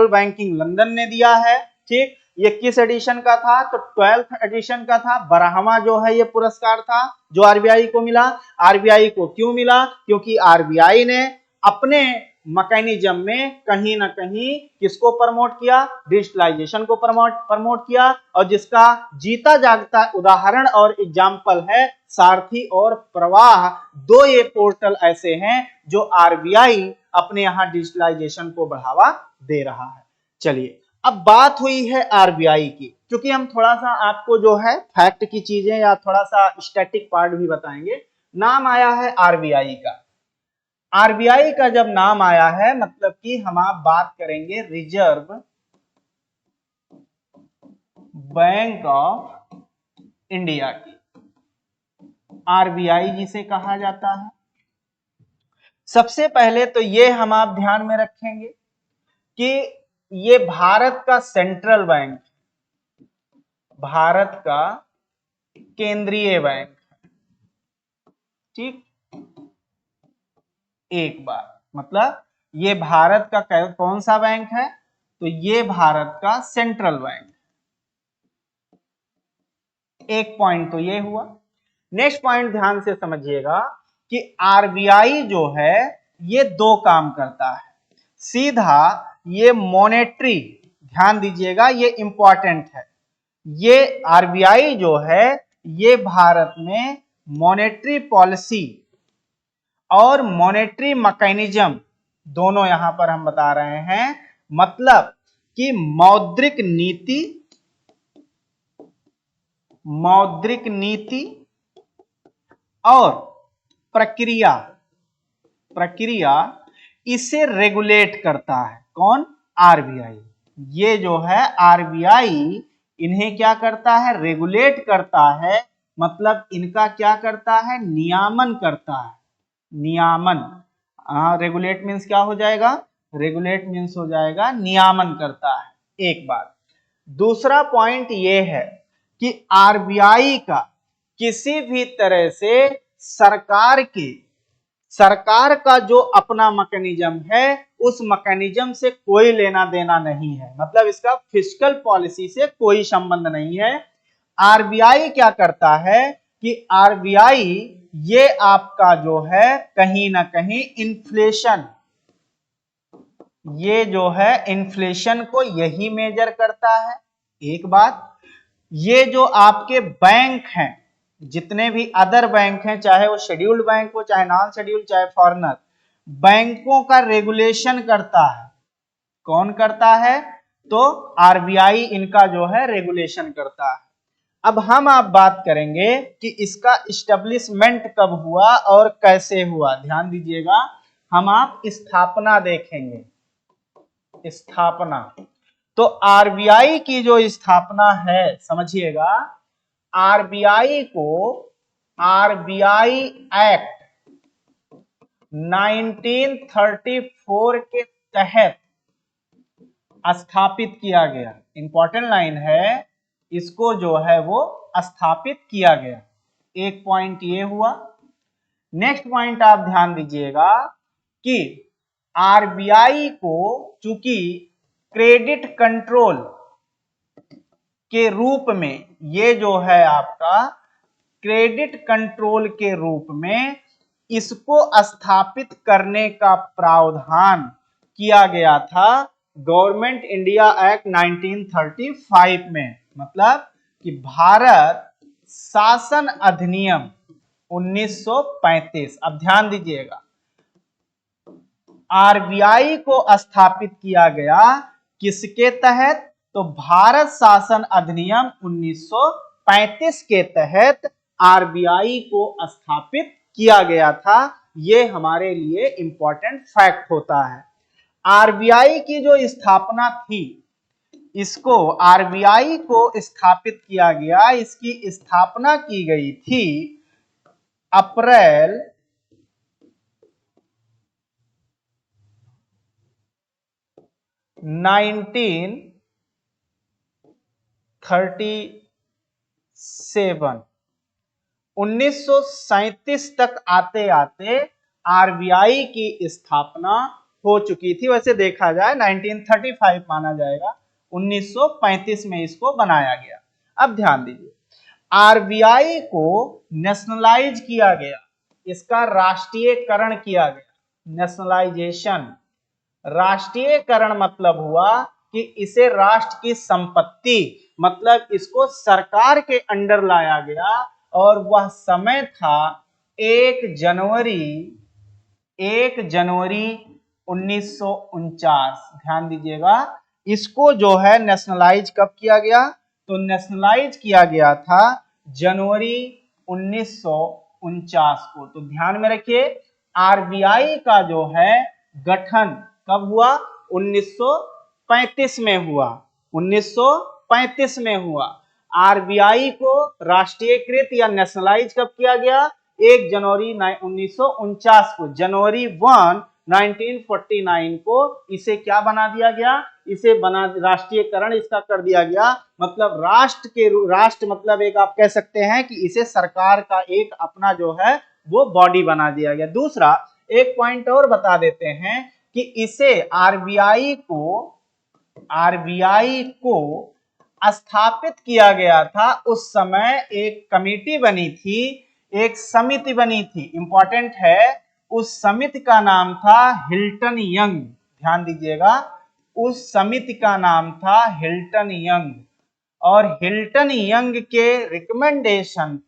बैंकिंग लंदन ने दिया है। ठीक, ये किस एडिशन का था? तो 12th एडिशन का था। 12वां जो है ये पुरस्कार था जो आरबीआई को मिला। आरबीआई को क्यों मिला? क्योंकि आरबीआई ने अपने मैकेनिज्म में कहीं ना कहीं किसको प्रमोट किया? डिजिटलाइजेशन को प्रमोट किया। और जिसका जीता जागता उदाहरण और एग्जाम्पल है सारथी और प्रवाह। दो ये पोर्टल ऐसे हैं जो आरबीआई अपने यहां डिजिटलाइजेशन को बढ़ावा दे रहा है। चलिए, अब बात हुई है आरबीआई की, क्योंकि हम थोड़ा सा आपको जो है फैक्ट की चीजें या थोड़ा सा स्टैटिक पार्ट भी बताएंगे। नाम आया है आरबीआई का। आरबीआई का जब नाम आया है मतलब कि हम आप बात करेंगे रिजर्व बैंक ऑफ इंडिया की। आरबीआई जिसे कहा जाता है। सबसे पहले तो ये हम आप ध्यान में रखेंगे कि ये भारत का सेंट्रल बैंक, भारत का केंद्रीय बैंक। ठीक, एक बार मतलब ये भारत का कौन सा बैंक है? तो ये भारत का सेंट्रल बैंक। एक पॉइंट तो ये हुआ। नेक्स्ट पॉइंट ध्यान से समझिएगा कि आरबीआई जो है ये दो काम करता है। सीधा ये मॉनेटरी, ध्यान दीजिएगा ये इंपॉर्टेंट है। ये आरबीआई जो है ये भारत में मॉनेटरी पॉलिसी और मॉनेटरी मैकेनिज्म दोनों यहां पर हम बता रहे हैं। मतलब कि मौद्रिक नीति और प्रक्रिया इसे रेगुलेट करता है। कौन? आरबीआई। ये जो है आरबीआई इन्हें क्या करता है? रेगुलेट करता है। मतलब इनका क्या करता है? नियामन करता है। नियामन, रेगुलेट मीन्स क्या हो जाएगा? रेगुलेट मीन्स हो जाएगा नियामन करता है। एक बात। दूसरा पॉइंट ये है कि आरबीआई का किसी भी तरह से सरकार का जो अपना मैकेनिज्म है उस मैकेनिज्म से कोई लेना देना नहीं है। मतलब इसका फिस्कल पॉलिसी से कोई संबंध नहीं है। आरबीआई क्या करता है कि आरबीआई ये आपका जो है कहीं ना कहीं इन्फ्लेशन, ये जो है इन्फ्लेशन को यही मेजर करता है। एक बात, ये जो आपके बैंक हैं, जितने भी अदर बैंक हैं, चाहे वो शेड्यूल्ड बैंक हो, चाहे नॉन शेड्यूल्ड, चाहे फॉरेनर, बैंकों का रेगुलेशन करता है। कौन करता है? तो आरबीआई इनका जो है रेगुलेशन करता है। अब हम आप बात करेंगे कि इसका इस्टेब्लिशमेंट कब हुआ और कैसे हुआ। ध्यान दीजिएगा, हम आप स्थापना देखेंगे। स्थापना, तो आरबीआई की जो स्थापना है समझिएगा, आरबीआई को आरबीआई एक्ट 1934 के तहत स्थापित किया गया। इंपॉर्टेंट लाइन है, इसको जो है वो स्थापित किया गया। एक पॉइंट ये हुआ। नेक्स्ट पॉइंट आप ध्यान दीजिएगा कि आरबीआई को चूंकि क्रेडिट कंट्रोल के रूप में, ये जो है आपका क्रेडिट कंट्रोल के रूप में इसको स्थापित करने का प्रावधान किया गया था गवर्नमेंट इंडिया एक्ट 1935 में। मतलब कि भारत शासन अधिनियम 1935। अब ध्यान दीजिएगा, आरबीआई को स्थापित किया गया किसके तहत? तो भारत शासन अधिनियम 1935 के तहत आरबीआई को स्थापित किया गया था। यह हमारे लिए इंपॉर्टेंट फैक्ट होता है। आरबीआई की जो स्थापना थी, इसको आरबीआई को स्थापित किया गया, इसकी स्थापना की गई थी अप्रैल 1937 1937 तक आते आते आरबीआई की स्थापना हो चुकी थी। वैसे देखा जाए 1935 माना जाएगा, 1935 में इसको बनाया गया। अब ध्यान दीजिए, आरबीआई को नेशनलाइज किया गया, इसका राष्ट्रीयकरण किया गया। नेशनलाइजेशन, राष्ट्रीयकरण मतलब हुआ कि इसे राष्ट्र की संपत्ति, मतलब इसको सरकार के अंडर लाया गया। और वह समय था 1 जनवरी 1949। ध्यान दीजिएगा, इसको जो है नेशनलाइज कब किया गया? तो नेशनलाइज किया गया था जनवरी 1949 को। तो ध्यान में रखिए, आरबीआई का जो है गठन कब हुआ? 1935 में हुआ। 1935 में हुआ। आरबीआई को राष्ट्रीयकृत या नेशनलाइज कब किया गया? 1 जनवरी 1949 को। जनवरी 1 1949 को इसे क्या बना दिया गया? इसे बना, राष्ट्रीयकरण इसका कर दिया गया। मतलब राष्ट्र मतलब एक आप कह सकते हैं कि इसे सरकार का एक अपना जो है वो बॉडी बना दिया गया। दूसरा एक पॉइंट और बता देते हैं कि इसे आरबीआई को स्थापित किया गया था। उस समय एक कमेटी बनी थी, एक समिति बनी थी, इंपॉर्टेंट है। उस समिति का नाम था हिल्टन यंग। ध्यान दीजिएगा, उस समिति का नाम था हिल्टन यंग। और हिल्टन यंग के रिकमेंडेशन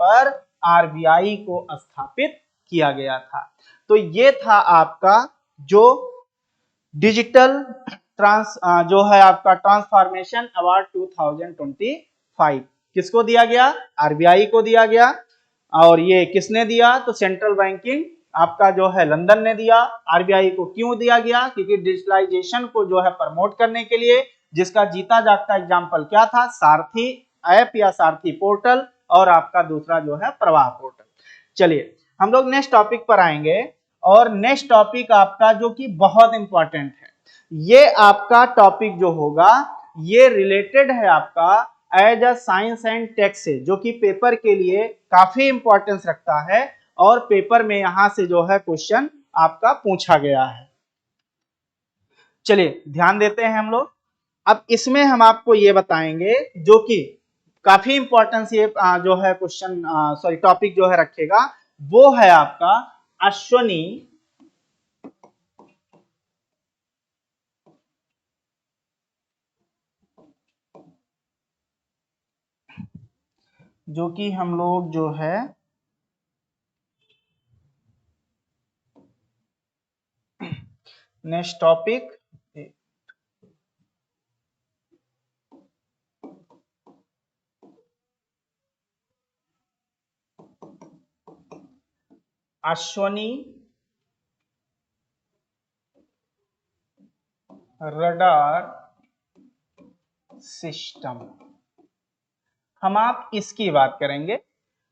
पर आरबीआई को स्थापित किया गया था। तो ये था आपका जो डिजिटल जो है आपका ट्रांसफॉर्मेशन अवार्ड 2025 किसको दिया गया? आरबीआई को दिया गया। और ये किसने दिया? तो सेंट्रल बैंकिंग आपका जो है लंदन ने दिया। आरबीआई को क्यों दिया गया? क्योंकि डिजिटलाइजेशन को जो है प्रमोट करने के लिए, जिसका जीता जागता एग्जाम्पल क्या था? सारथी ऐप या सारथी पोर्टल, और आपका दूसरा जो है प्रवाह पोर्टल। चलिए हम लोग नेक्स्ट टॉपिक पर आएंगे। और नेक्स्ट टॉपिक आपका जो कि बहुत इंपॉर्टेंट है, ये आपका टॉपिक जो होगा ये रिलेटेड है आपका as a science and techs से, जो कि पेपर के लिए काफी इंपॉर्टेंस रखता है। और पेपर में यहां से जो है क्वेश्चन आपका पूछा गया है। चलिए ध्यान देते हैं हम लोग। अब इसमें हम आपको ये बताएंगे जो कि काफी इंपॉर्टेंस ये जो है क्वेश्चन सॉरी टॉपिक जो है रखेगा, वो है आपका अश्वनी जो कि हम लोग जो है next topic Ashwani radar system, हम आप इसकी बात करेंगे।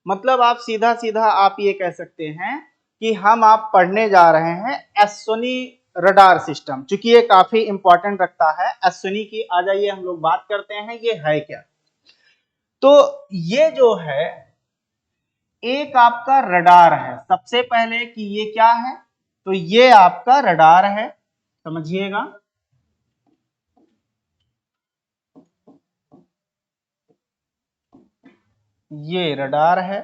मतलब आप सीधा सीधा आप ये कह सकते हैं कि हम आप पढ़ने जा रहे हैं अश्वनी रडार सिस्टम। चूंकि ये काफी इंपॉर्टेंट रखता है अश्वनी की, आ जाइए हम लोग बात करते हैं ये है क्या। तो ये जो है एक आपका रडार है। सबसे पहले कि ये क्या है, तो ये आपका रडार है, समझिएगा। ये रडार है।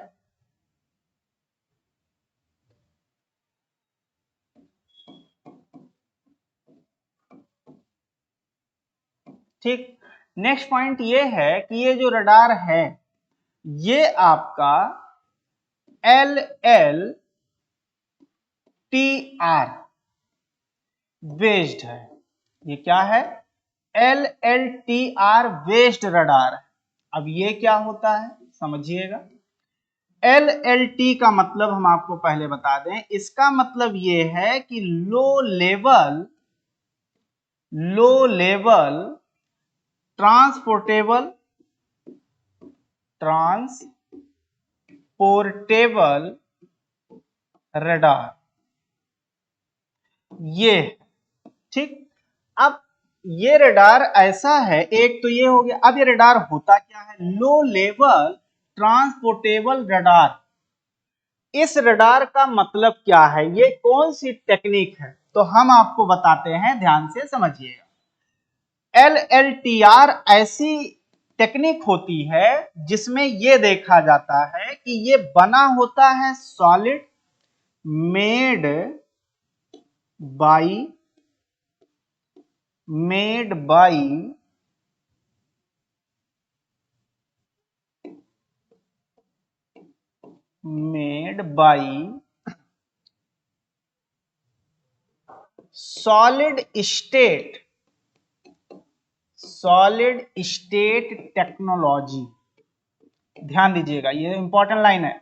ठीक, नेक्स्ट पॉइंट ये है कि ये जो रडार है ये आपका LLTR बेस्ड है। ये क्या है? LLTR बेस्ड रडार है। अब ये क्या होता है समझिएगा। LLT का मतलब हम आपको पहले बता दें, इसका मतलब ये है कि low level transportable transportable radar, ये ठीक। अब ये रडार ऐसा है, एक तो ये हो गया। अब ये रडार होता क्या है? Low level transportable radar. इस रडार का मतलब क्या है? ये कौन सी टेक्निक है? तो हम आपको बताते हैं, ध्यान से समझिएगा। LLTR ऐसी टेक्निक होती है जिसमें यह देखा जाता है कि ये बना होता है solid made by solid state technology. ध्यान दीजिएगा, ये इंपॉर्टेंट लाइन है।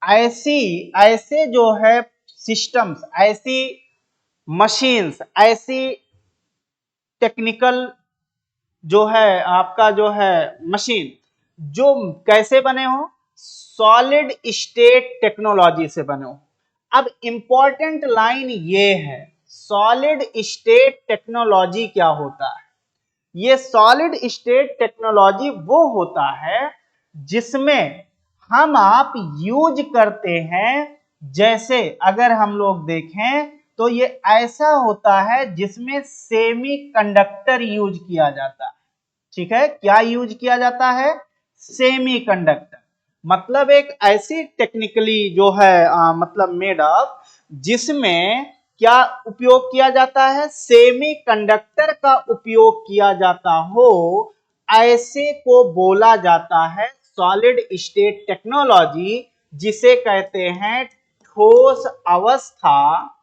ऐसे जो है सिस्टम्स, ऐसी मशीन्स, ऐसी टेक्निकल जो है आपका जो है मशीन, जो कैसे बने हो? सॉलिड स्टेट टेक्नोलॉजी से बने हो। अब इंपॉर्टेंट लाइन ये है, सॉलिड स्टेट टेक्नोलॉजी क्या होता है? ये सॉलिड स्टेट टेक्नोलॉजी वो होता है जिसमें हम आप यूज करते हैं। जैसे अगर हम लोग देखें तो ये ऐसा होता है जिसमें सेमी कंडक्टर यूज किया जाता है। ठीक है, क्या यूज किया जाता है? Semi conductor. मतलब एक ऐसी टेक्निकली जो है मतलब मेड ऑफ, जिसमें क्या उपयोग किया जाता है? सेमी कंडक्टर का उपयोग किया जाता हो, ऐसे को बोला जाता है सॉलिड स्टेट टेक्नोलॉजी, जिसे कहते हैं ठोस अवस्था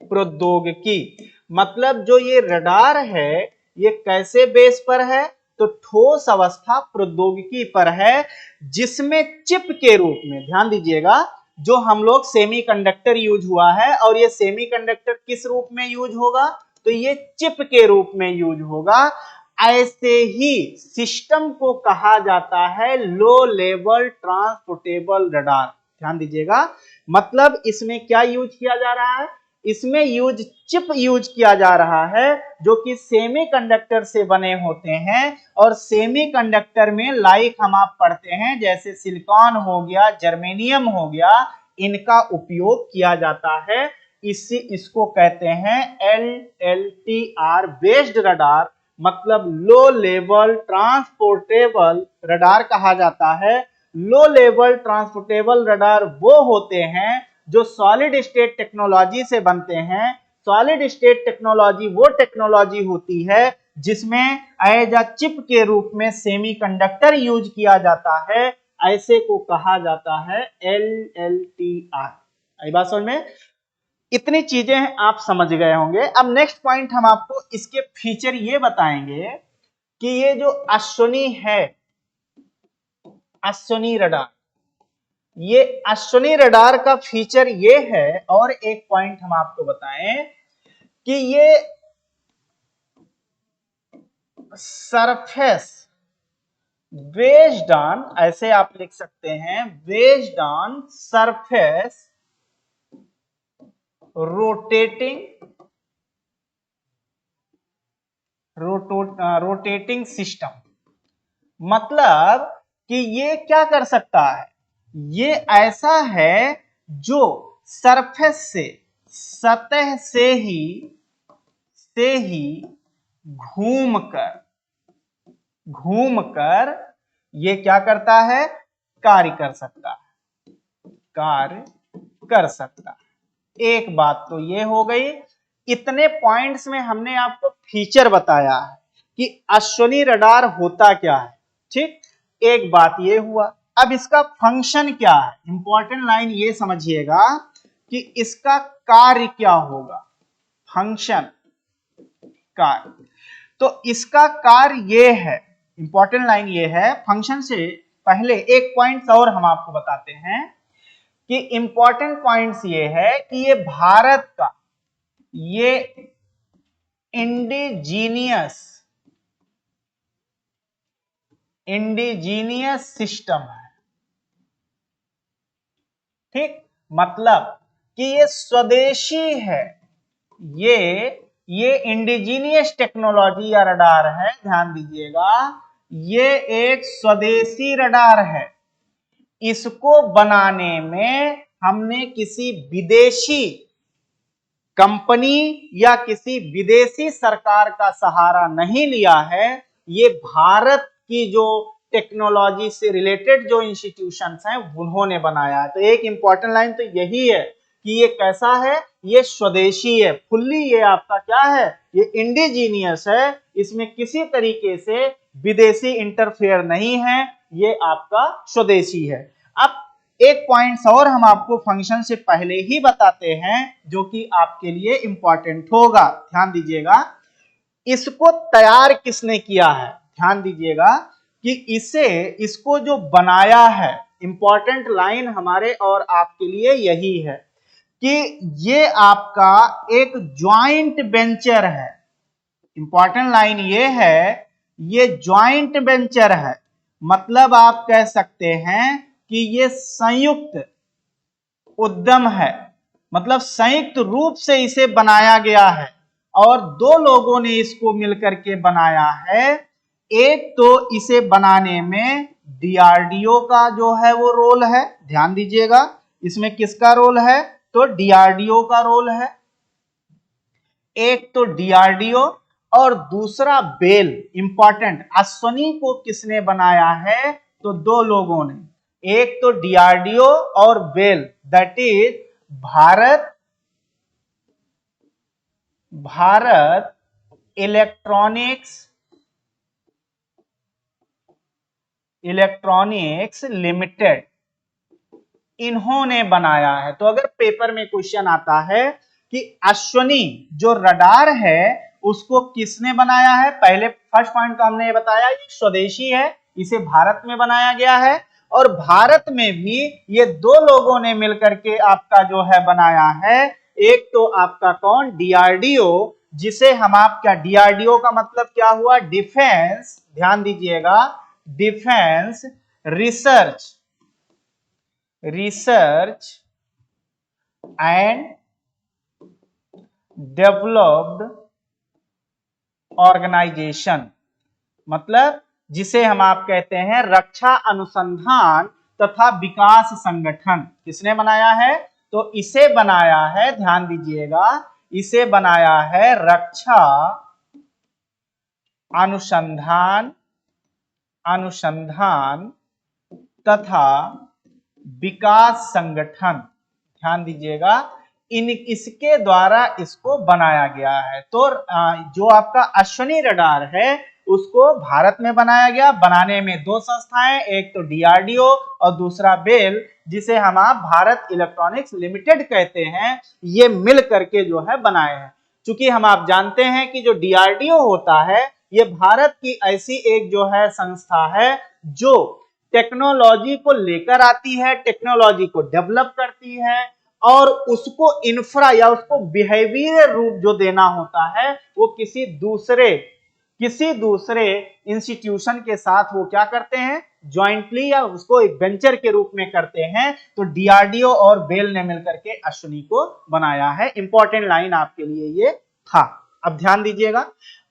प्रौद्योगिकी। मतलब जो ये रडार है, ये कैसे बेस पर है? तो ठोस अवस्था प्रौद्योगिकी पर है, जिसमें चिप के रूप में, ध्यान दीजिएगा, जो हम लोग सेमीकंडक्टर यूज हुआ है, और ये सेमीकंडक्टर किस रूप में यूज होगा? तो ये चिप के रूप में यूज होगा। ऐसे ही सिस्टम को कहा जाता है लो लेवल ट्रांसपोर्टेबल रडार। ध्यान दीजिएगा, मतलब इसमें क्या यूज किया जा रहा है? इसमें चिप यूज किया जा रहा है, जो कि सेमीकंडक्टर से बने होते हैं। और सेमीकंडक्टर में लाइक हम आप पढ़ते हैं, जैसे सिलिकॉन हो गया, जर्मेनियम हो गया, इनका उपयोग किया जाता है। इसको कहते हैं LLTR बेस्ड रडार, मतलब लो लेवल ट्रांसपोर्टेबल रडार कहा जाता है। लो लेवल ट्रांसपोर्टेबल रडार वो होते हैं जो सॉलिड स्टेट टेक्नोलॉजी से बनते हैं। सॉलिड स्टेट टेक्नोलॉजी वो टेक्नोलॉजी होती है जिसमें एज अ चिप के रूप में सेमीकंडक्टर यूज किया जाता है। ऐसे को कहा जाता है LLTR। आई बात समझ में? इतनी चीजें आप समझ गए होंगे। अब नेक्स्ट पॉइंट हम आपको इसके फीचर ये बताएंगे कि ये जो अश्विनी है, अश्विनी रडार, ये अश्विनी रडार का फीचर ये है। और एक पॉइंट हम आपको बताएं कि ये सरफेस बेस्ड ऑन, ऐसे आप लिख सकते हैं, based on surface rotating system. मतलब कि ये क्या कर सकता है? ये ऐसा है जो सरफेस से, सतह से ही घूमकर ये क्या करता है? कार्य कर सकता है, कार्य कर सकता है। एक बात तो ये हो गई। इतने पॉइंट्स में हमने आपको फीचर बताया है कि अश्विनी रडार होता क्या है। ठीक, एक बात ये हुआ। अब इसका फंक्शन क्या है? इंपॉर्टेंट लाइन ये समझिएगा कि इसका कार्य क्या होगा। फंक्शन, कार्य। तो इसका कार्य ये है, इंपॉर्टेंट लाइन ये है। फंक्शन से पहले एक पॉइंट और हम आपको बताते हैं कि इंपॉर्टेंट पॉइंट्स ये है कि ये भारत का, ये इंडिजीनियस इंडिजीनियस सिस्टम है। ठीक, मतलब कि ये स्वदेशी है, ये इंडिजीनियस टेक्नोलॉजी या रडार है, ध्यान दीजिएगा, ये एक स्वदेशी रडार है। इसको बनाने में हमने किसी विदेशी कंपनी या किसी विदेशी सरकार का सहारा नहीं लिया है। ये भारत की जो टेक्नोलॉजी से रिलेटेड जो इंस्टीट्यूशंस हैं उन्होंने बनाया है। तो एक इंपॉर्टेंट लाइन तो यही है कि ये कैसा है, ये स्वदेशी है, फुल्ली ये आपका क्या है, ये इंडिजीनियस है, इसमें किसी तरीके से विदेशी इंटरफेयर नहीं है, ये आपका स्वदेशी है। अब एक पॉइंट्स और हम आपको फंक्शन से पहले ही बताते हैं जो कि आपके लिए इंपॉर्टेंट होगा, ध्यान दीजिएगा। इसको तैयार किसने किया है, ध्यान दीजिएगा कि इसको जो बनाया है, इंपॉर्टेंट लाइन हमारे और आपके लिए यही है कि ये आपका एक ज्वाइंट वेंचर है। इंपॉर्टेंट लाइन ये है, ये ज्वाइंट वेंचर है, मतलब आप कह सकते हैं कि ये संयुक्त उद्यम है, मतलब संयुक्त रूप से इसे बनाया गया है और दो लोगों ने इसको मिलकर के बनाया है। एक तो इसे बनाने में डीआरडीओ का जो है वो रोल है, ध्यान दीजिएगा, इसमें किसका रोल है, तो डीआरडीओ का रोल है, एक तो डीआरडीओ और दूसरा बेल। इंपॉर्टेंट, अश्वनी को किसने बनाया है, तो दो लोगों ने, एक तो डीआरडीओ और BEL, that is Bharat electronics limited, इन्होंने बनाया है। तो अगर पेपर में क्वेश्चन आता है कि अश्वनी जो रडार है उसको किसने बनाया है, पहले फर्स्ट पॉइंट तो हमने ये बताया ये स्वदेशी है, इसे भारत में बनाया गया है और भारत में भी ये दो लोगों ने मिलकर के आपका जो है बनाया है। एक तो आपका कौन, डीआरडीओ, जिसे हम आपका, डीआरडीओ का मतलब क्या हुआ, डिफेंस, ध्यान दीजिएगा, defence research and developed organisation, मतलब जिसे हम आप कहते हैं रक्षा अनुसंधान तथा विकास संगठन। किसने बनाया है, तो इसे बनाया है, ध्यान दीजिएगा, इसे बनाया है रक्षा अनुसंधान तथा विकास संगठन, ध्यान दीजिएगा, इसके द्वारा इसको बनाया गया है। तो जो आपका अश्वनी रडार है उसको भारत में बनाया गया, बनाने में दो संस्थाएं, एक तो डीआरडीओ और दूसरा बेल, जिसे हम आप भारत इलेक्ट्रॉनिक्स लिमिटेड कहते हैं, ये मिल करके जो है बनाए हैं। चूंकि हम आप जानते हैं कि जो डीआरडीओ होता है ये भारत की ऐसी एक जो है संस्था है जो टेक्नोलॉजी को लेकर आती है, टेक्नोलॉजी को डेवलप करती है और उसको इंफ्रा या उसको बिहेवियर रूप जो देना होता है वो किसी दूसरे इंस्टीट्यूशन के साथ वो क्या करते हैं, ज्वाइंटली या उसको एक वेंचर के रूप में करते हैं। तो डीआरडीओ और बेल ने मिलकर के अश्वनी को बनाया है। इंपॉर्टेंट लाइन आपके लिए ये था। अब ध्यान दीजिएगा,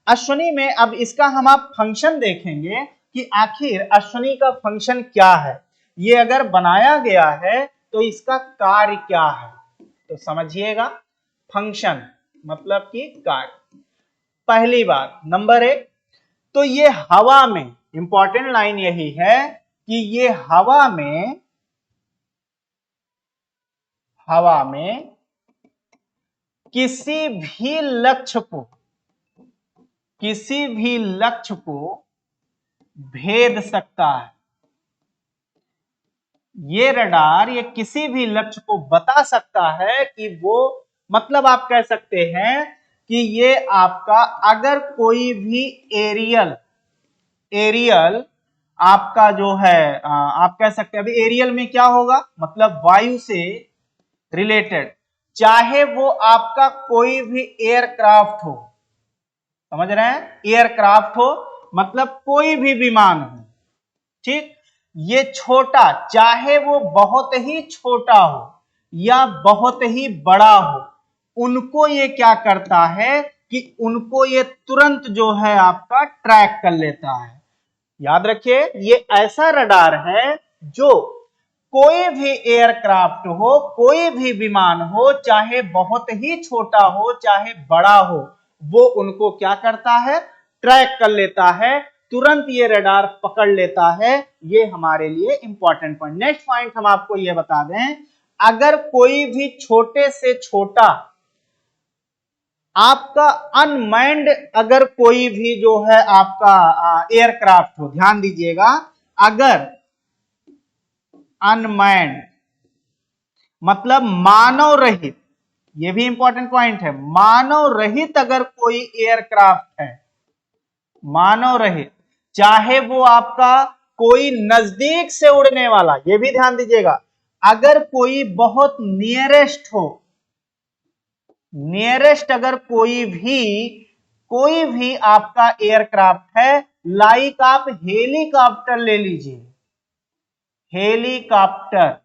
अश्वनी में अब इसका हम आप फंक्शन देखेंगे कि आखिर अश्वनी का फंक्शन क्या है। ये अगर बनाया गया है तो इसका कार्य क्या है, तो समझिएगा, फंक्शन मतलब कि कार्य। पहली बात, नंबर एक, तो ये हवा में, इंपॉर्टेंट लाइन यही है कि ये हवा में किसी भी लक्ष्य को भेद सकता है। ये रडार ये किसी भी लक्ष्य को बता सकता है कि वो, मतलब आप कह सकते हैं कि ये आपका अगर कोई भी एरियल आपका जो है आप कह सकते हैं, अभी एरियल में क्या होगा, मतलब वायु से रिलेटेड, चाहे वो आपका कोई भी एयरक्राफ्ट हो, समझ रहे हैं, एयरक्राफ्ट हो मतलब कोई भी विमान हो, ठीक, ये छोटा, चाहे वो बहुत ही छोटा हो या बहुत ही बड़ा हो, उनको ये क्या करता है कि उनको ये तुरंत जो है आपका ट्रैक कर लेता है। याद रखिए, ये ऐसा रडार है जो कोई भी एयरक्राफ्ट हो, कोई भी विमान हो, चाहे बहुत ही छोटा हो चाहे बड़ा हो, वो उनको क्या करता है, ट्रैक कर लेता है, तुरंत ये रडार पकड़ लेता है। ये हमारे लिए इंपॉर्टेंट पॉइंट। नेक्स्ट पॉइंट हम आपको ये बता दें, अगर कोई भी छोटे से छोटा आपका अनमैन्ड, अगर कोई भी जो है आपका एयरक्राफ्ट हो, ध्यान दीजिएगा, अगर अनमैन्ड मतलब मानव रहित, यह भी इंपॉर्टेंट पॉइंट है, मानव रहित अगर कोई एयरक्राफ्ट है, मानव रहित, चाहे वो आपका कोई नजदीक से उड़ने वाला, यह भी ध्यान दीजिएगा, अगर कोई बहुत नियरेस्ट हो, नियरेस्ट अगर कोई भी आपका एयरक्राफ्ट है, लाइक आप हेलीकॉप्टर ले लीजिए, हेलीकॉप्टर,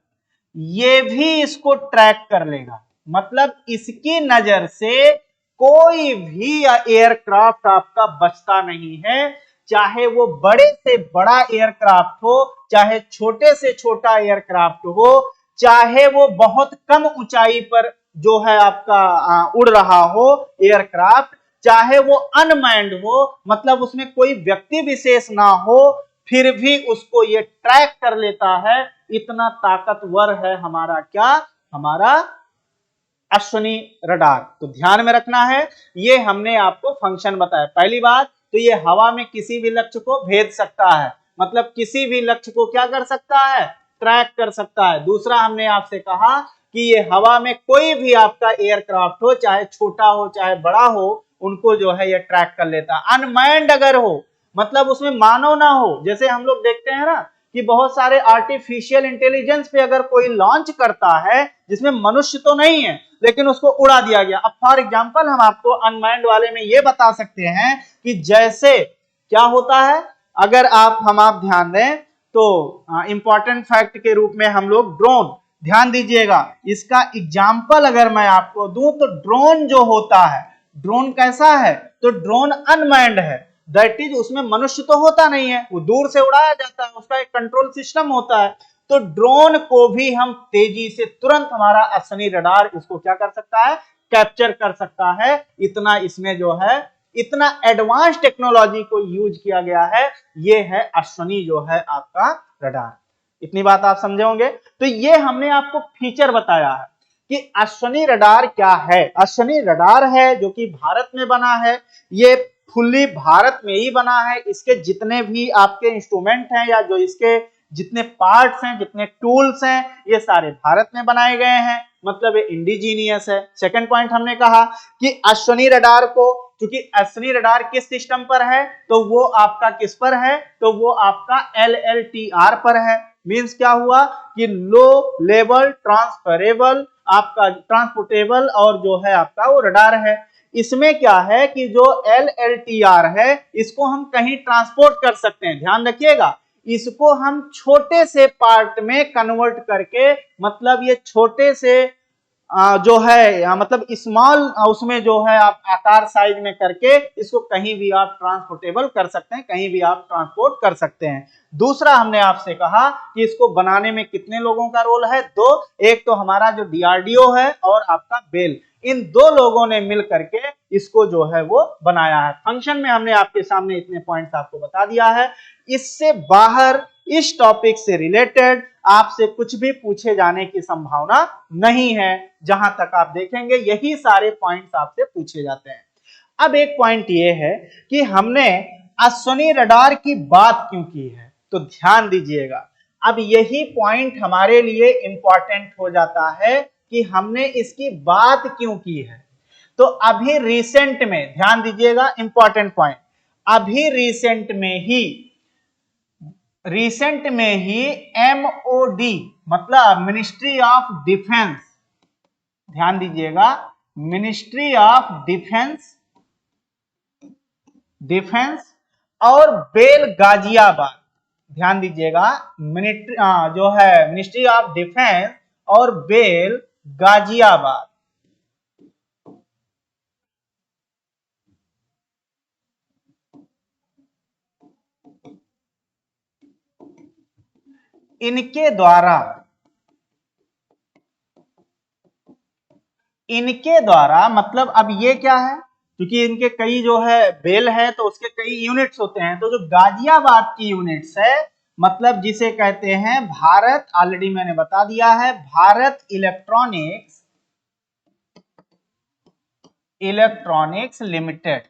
ये भी इसको ट्रैक कर लेगा। मतलब इसकी नजर से कोई भी एयरक्राफ्ट आपका बचता नहीं है, चाहे वो बड़े से बड़ा एयरक्राफ्ट हो, चाहे छोटे से छोटा एयरक्राफ्ट हो, चाहे वो बहुत कम ऊंचाई पर जो है आपका उड़ रहा हो एयरक्राफ्ट, चाहे वो अनमैन्ड हो, मतलब उसमें कोई व्यक्ति विशेष ना हो, फिर भी उसको ये ट्रैक कर लेता है। इतना ताकतवर है हमारा क्या, हमारा अश्वनी रडार। तो ध्यान में रखना है, ये हमने आपको फंक्शन बताया। पहली बात तो ये हवा में किसी भी लक्ष्य को भेद सकता है, मतलब किसी भी लक्ष्य को क्या कर सकता है, ट्रैक कर सकता है। दूसरा हमने आपसे कहा कि ये हवा में कोई भी आपका एयरक्राफ्ट हो, चाहे छोटा हो चाहे बड़ा हो, उनको जो है ये ट्रैक कर लेता है। अनमैन्ड अगर हो, मतलब उसमें मानव ना हो, जैसे हम लोग देखते हैं ना कि बहुत सारे आर्टिफिशियल इंटेलिजेंस पे अगर कोई लॉन्च करता है जिसमें मनुष्य तो नहीं है लेकिन उसको उड़ा दिया गया। अब फॉर एग्जांपल हम आपको अनमैन्ड वाले में ये बता सकते हैं कि जैसे क्या होता है, अगर आप ध्यान दें तो इंपॉर्टेंट फैक्ट के रूप में हम लोग ड्रोन, ध्यान दीजिएगा, इसका एग्जाम्पल अगर मैं आपको दूं तो ड्रोन जो होता है, ड्रोन कैसा है, तो ड्रोन अनमैन्ड है, दैट इज उसमें मनुष्य तो होता नहीं है, वो दूर से उड़ाया जाता है, उसका एक कंट्रोल सिस्टम होता है। तो ड्रोन को भी हम तेजी से तुरंत हमारा अश्वनी रडार इसको क्या कर सकता है, कैप्चर कर सकता है। इतना इसमें जो है, इतना एडवांस टेक्नोलॉजी को यूज किया गया है, ये है अश्वनी जो है आपका रडार। इतनी बात आप समझे होंगे। तो ये हमने आपको फीचर बताया है कि अश्वनी रडार क्या है। अश्वनी रडार है जो कि भारत में बना है, ये फुल्ली भारत में ही बना है। इसके जितने भी आपके इंस्ट्रूमेंट हैं या जो इसके जितने पार्ट्स हैं, जितने टूल्स हैं, ये सारे भारत में बनाए गए हैं, मतलब ये इंडिजीनियस है। सेकंड पॉइंट हमने कहा कि अश्वनी रडार को, क्योंकि अश्वनी रडार किस सिस्टम पर है, तो वो आपका किस पर है, तो वो आपका LLTR पर है। मींस क्या हुआ कि लो लेवल ट्रांसफरेबल, आपका ट्रांसपोर्टेबल और जो है आपका वो रडार है। इसमें क्या है कि जो LLTR है इसको हम कहीं ट्रांसपोर्ट कर सकते हैं, ध्यान रखिएगा, इसको हम छोटे से पार्ट में कन्वर्ट करके, मतलब ये छोटे से जो है मतलब स्मॉल, उसमें जो है आप आकार साइज में करके इसको कहीं भी आप ट्रांसपोर्टेबल कर सकते हैं, कहीं भी आप ट्रांसपोर्ट कर सकते हैं। दूसरा हमने आपसे कहा कि इसको बनाने में कितने लोगों का रोल है, दो, एक तो हमारा जो DRDO है और आपका बेल, इन दो लोगों ने मिल करके इसको जो है वो बनाया है। फंक्शन में हमने आपके सामने इतने पॉइंट्स आपको बता दिया है। इससे बाहर इस टॉपिक से रिलेटेड आपसे कुछ भी पूछे जाने की संभावना नहीं है। जहां तक आप देखेंगे यही सारे पॉइंट्स आपसे पूछे जाते हैं। अब एक पॉइंट ये है कि हमने अश्वनी रडार की बात क्यों की है, तो ध्यान दीजिएगा, अब यही पॉइंट हमारे लिए इंपॉर्टेंट हो जाता है कि हमने इसकी बात क्यों की है। तो अभी रिसेंट में, ध्यान दीजिएगा, इंपॉर्टेंट पॉइंट, अभी रिसेंट में ही MOD मतलब मिनिस्ट्री ऑफ डिफेंस, ध्यान दीजिएगा, मिनिस्ट्री ऑफ डिफेंस और बेल गाजियाबाद, ध्यान दीजिएगा, मिलिट्री जो है मिनिस्ट्री ऑफ डिफेंस और बेल गाजियाबाद। इनके द्वारा मतलब अब ये क्या है, क्योंकि इनके कई जो है बेल है तो उसके कई यूनिट्स होते हैं, तो जो गाजियाबाद की यूनिट्स है मतलब जिसे कहते हैं भारत, ऑलरेडी मैंने बता दिया है, भारत इलेक्ट्रॉनिक्स लिमिटेड।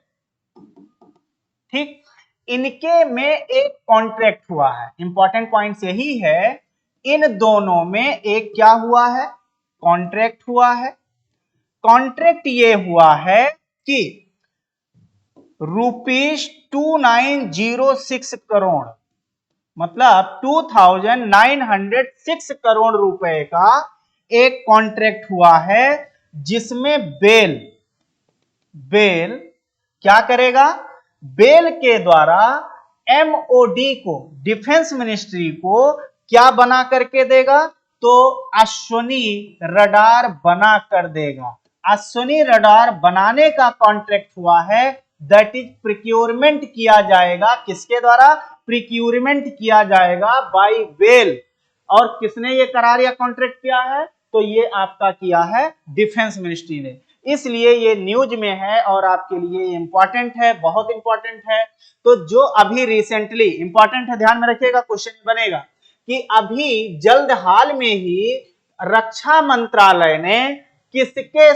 ठीक, इनके में एक कॉन्ट्रैक्ट हुआ है, इंपॉर्टेंट पॉइंट यही है, इन दोनों में एक क्या हुआ है, कॉन्ट्रैक्ट हुआ है। कॉन्ट्रैक्ट ये हुआ है कि ₹2906 करोड़ मतलब 2906 करोड़ रुपए का एक कॉन्ट्रैक्ट हुआ है, जिसमें बेल क्या करेगा, बेल के द्वारा एमओडी को, डिफेंस मिनिस्ट्री को क्या बना करके देगा, तो अश्विनी रडार बना कर देगा। अश्विनी रडार बनाने का कॉन्ट्रैक्ट हुआ है, दैट इज प्रिक्योरमेंट किया जाएगा, किसके द्वारा, प्रिक्योरमेंट किया जाएगा बाय बेल। और किसने ये करार या कॉन्ट्रैक्ट किया है, तो ये आपका किया है डिफेंस मिनिस्ट्री ने। इसलिए ये न्यूज में है और आपके लिए इंपॉर्टेंट है, बहुत इंपॉर्टेंट है। तो जो अभी रिसेंटली इंपॉर्टेंट है, ध्यान में रखिएगा, क्वेश्चन बनेगा कि अभी जल्द हाल में ही रक्षा मंत्रालय ने किसके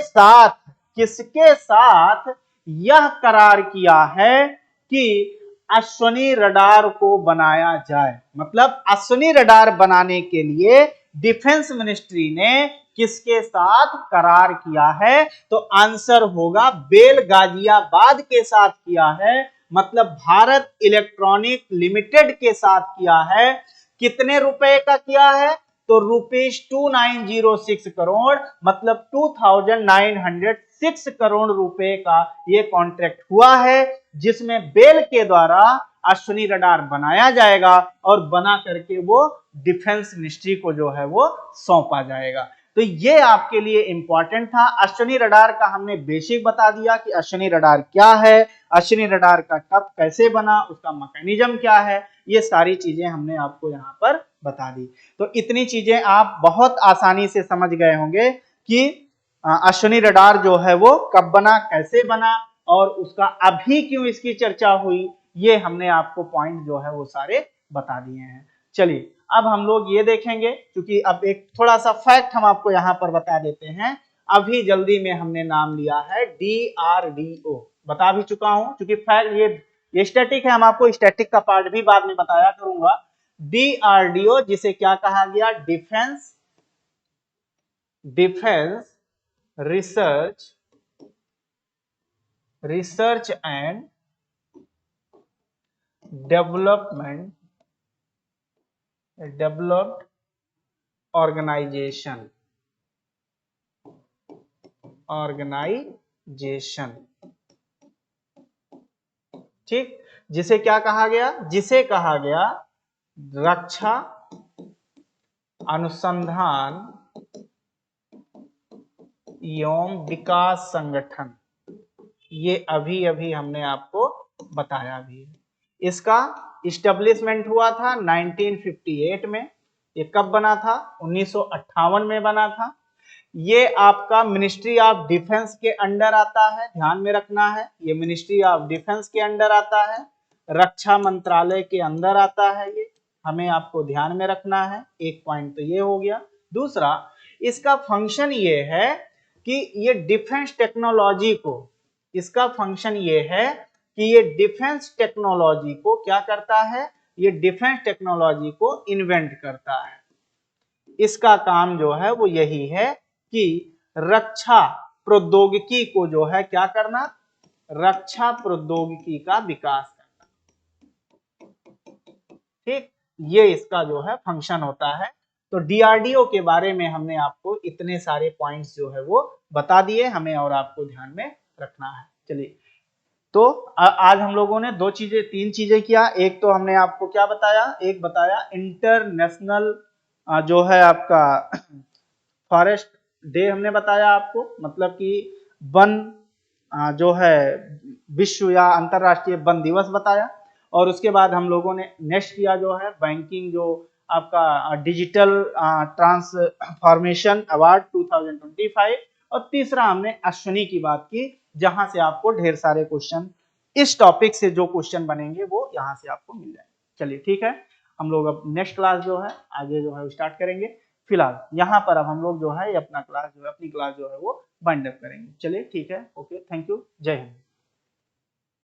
साथ यह करार किया है कि अश्विनी रडार को बनाया जाए। मतलब अश्विनी रडार बनाने के लिए डिफेंस मिनिस्ट्री ने किसके साथ करार किया है, तो आंसर होगा बेल गाजियाबाद के साथ किया है, मतलब भारत इलेक्ट्रॉनिक लिमिटेड के साथ किया है। कितने रुपए का किया है, तो ₹2906 करोड़ मतलब 2906 करोड़ रुपए का ये कॉन्ट्रैक्ट हुआ है, जिसमें बेल के द्वारा अश्विनी रडार बनाया जाएगा और बना करके वो डिफेंस मिनिस्ट्री को जो है वो सौंपा जाएगा। तो ये आपके लिए इंपॉर्टेंट था। अश्विनी रडार का हमने बेसिक बता दिया कि अश्विनी रडार क्या है, अश्विनी रडार का कब कैसे बना, उसका मैकेनिज्म क्या है, ये सारी चीजें हमने आपको यहाँ पर बता दी। तो इतनी चीजें आप बहुत आसानी से समझ गए होंगे कि अश्विनी रडार जो है वो कब बना, कैसे बना और उसका अभी क्यों इसकी चर्चा हुई, ये हमने आपको पॉइंट जो है वो सारे बता दिए हैं। चलिए अब हम लोग ये देखेंगे, क्योंकि अब एक थोड़ा सा फैक्ट हम आपको यहाँ पर बता देते हैं। अभी जल्दी में हमने नाम लिया है DRDO, बता भी चुका हूं, क्योंकि फैक्ट ये स्टैटिक है, हम आपको स्टैटिक का पार्ट भी बाद में बताया करूंगा। DRDO जिसे क्या कहा गया, defence research and developed organisation, ठीक, जिसे क्या कहा गया, जिसे कहा गया रक्षा अनुसंधान एवं विकास संगठन। ये अभी अभी हमने आपको बताया भी है। इसका इस्टेब्लिशमेंट हुआ था 1958 में। ये कब बना था, 1958 में बना था। ये आपका मिनिस्ट्री ऑफ डिफेंस के अंडर आता है, ध्यान में रखना है, ये मिनिस्ट्री ऑफ डिफेंस के अंडर आता है, रक्षा मंत्रालय के अंदर आता है, ये हमें आपको ध्यान में रखना है। एक पॉइंट तो ये हो गया। दूसरा, इसका फंक्शन ये है कि ये डिफेंस टेक्नोलॉजी को, इसका फंक्शन ये है कि ये डिफेंस टेक्नोलॉजी को क्या करता है, ये डिफेंस टेक्नोलॉजी को इन्वेंट करता है। इसका काम जो है वो यही है कि रक्षा प्रौद्योगिकी को जो है क्या करना, रक्षा प्रौद्योगिकी का विकास करना। ठीक, ये इसका जो है फंक्शन होता है। तो डीआरडीओ के बारे में हमने आपको इतने सारे पॉइंट्स जो है वो बता दिए, हमें और आपको ध्यान में रखना है। चलिए तो आज हम लोगों ने तीन चीजें किया। एक तो हमने आपको क्या बताया, एक बताया इंटरनेशनल जो है आपका फॉरेस्ट डे हमने बताया आपको, मतलब कि वन जो है विश्व या अंतरराष्ट्रीय वन दिवस बताया। और उसके बाद हम लोगों ने नेक्स्ट किया जो है बैंकिंग, जो आपका डिजिटल ट्रांसफॉर्मेशन अवार्ड 2025। और तीसरा हमने अश्विनी की बात की, जहां से आपको ढेर सारे क्वेश्चन इस टॉपिक से जो क्वेश्चन बनेंगे वो यहाँ से आपको मिल जाएंगे। चलिए ठीक है, हम लोग अब नेक्स्ट क्लास जो है आगे जो है स्टार्ट करेंगे। फिलहाल यहाँ पर अब हम लोग जो है अपनी क्लास जो है वो वाइंड अप करेंगे। चलिए ठीक है, ओके, थैंक यू, जय हिंद।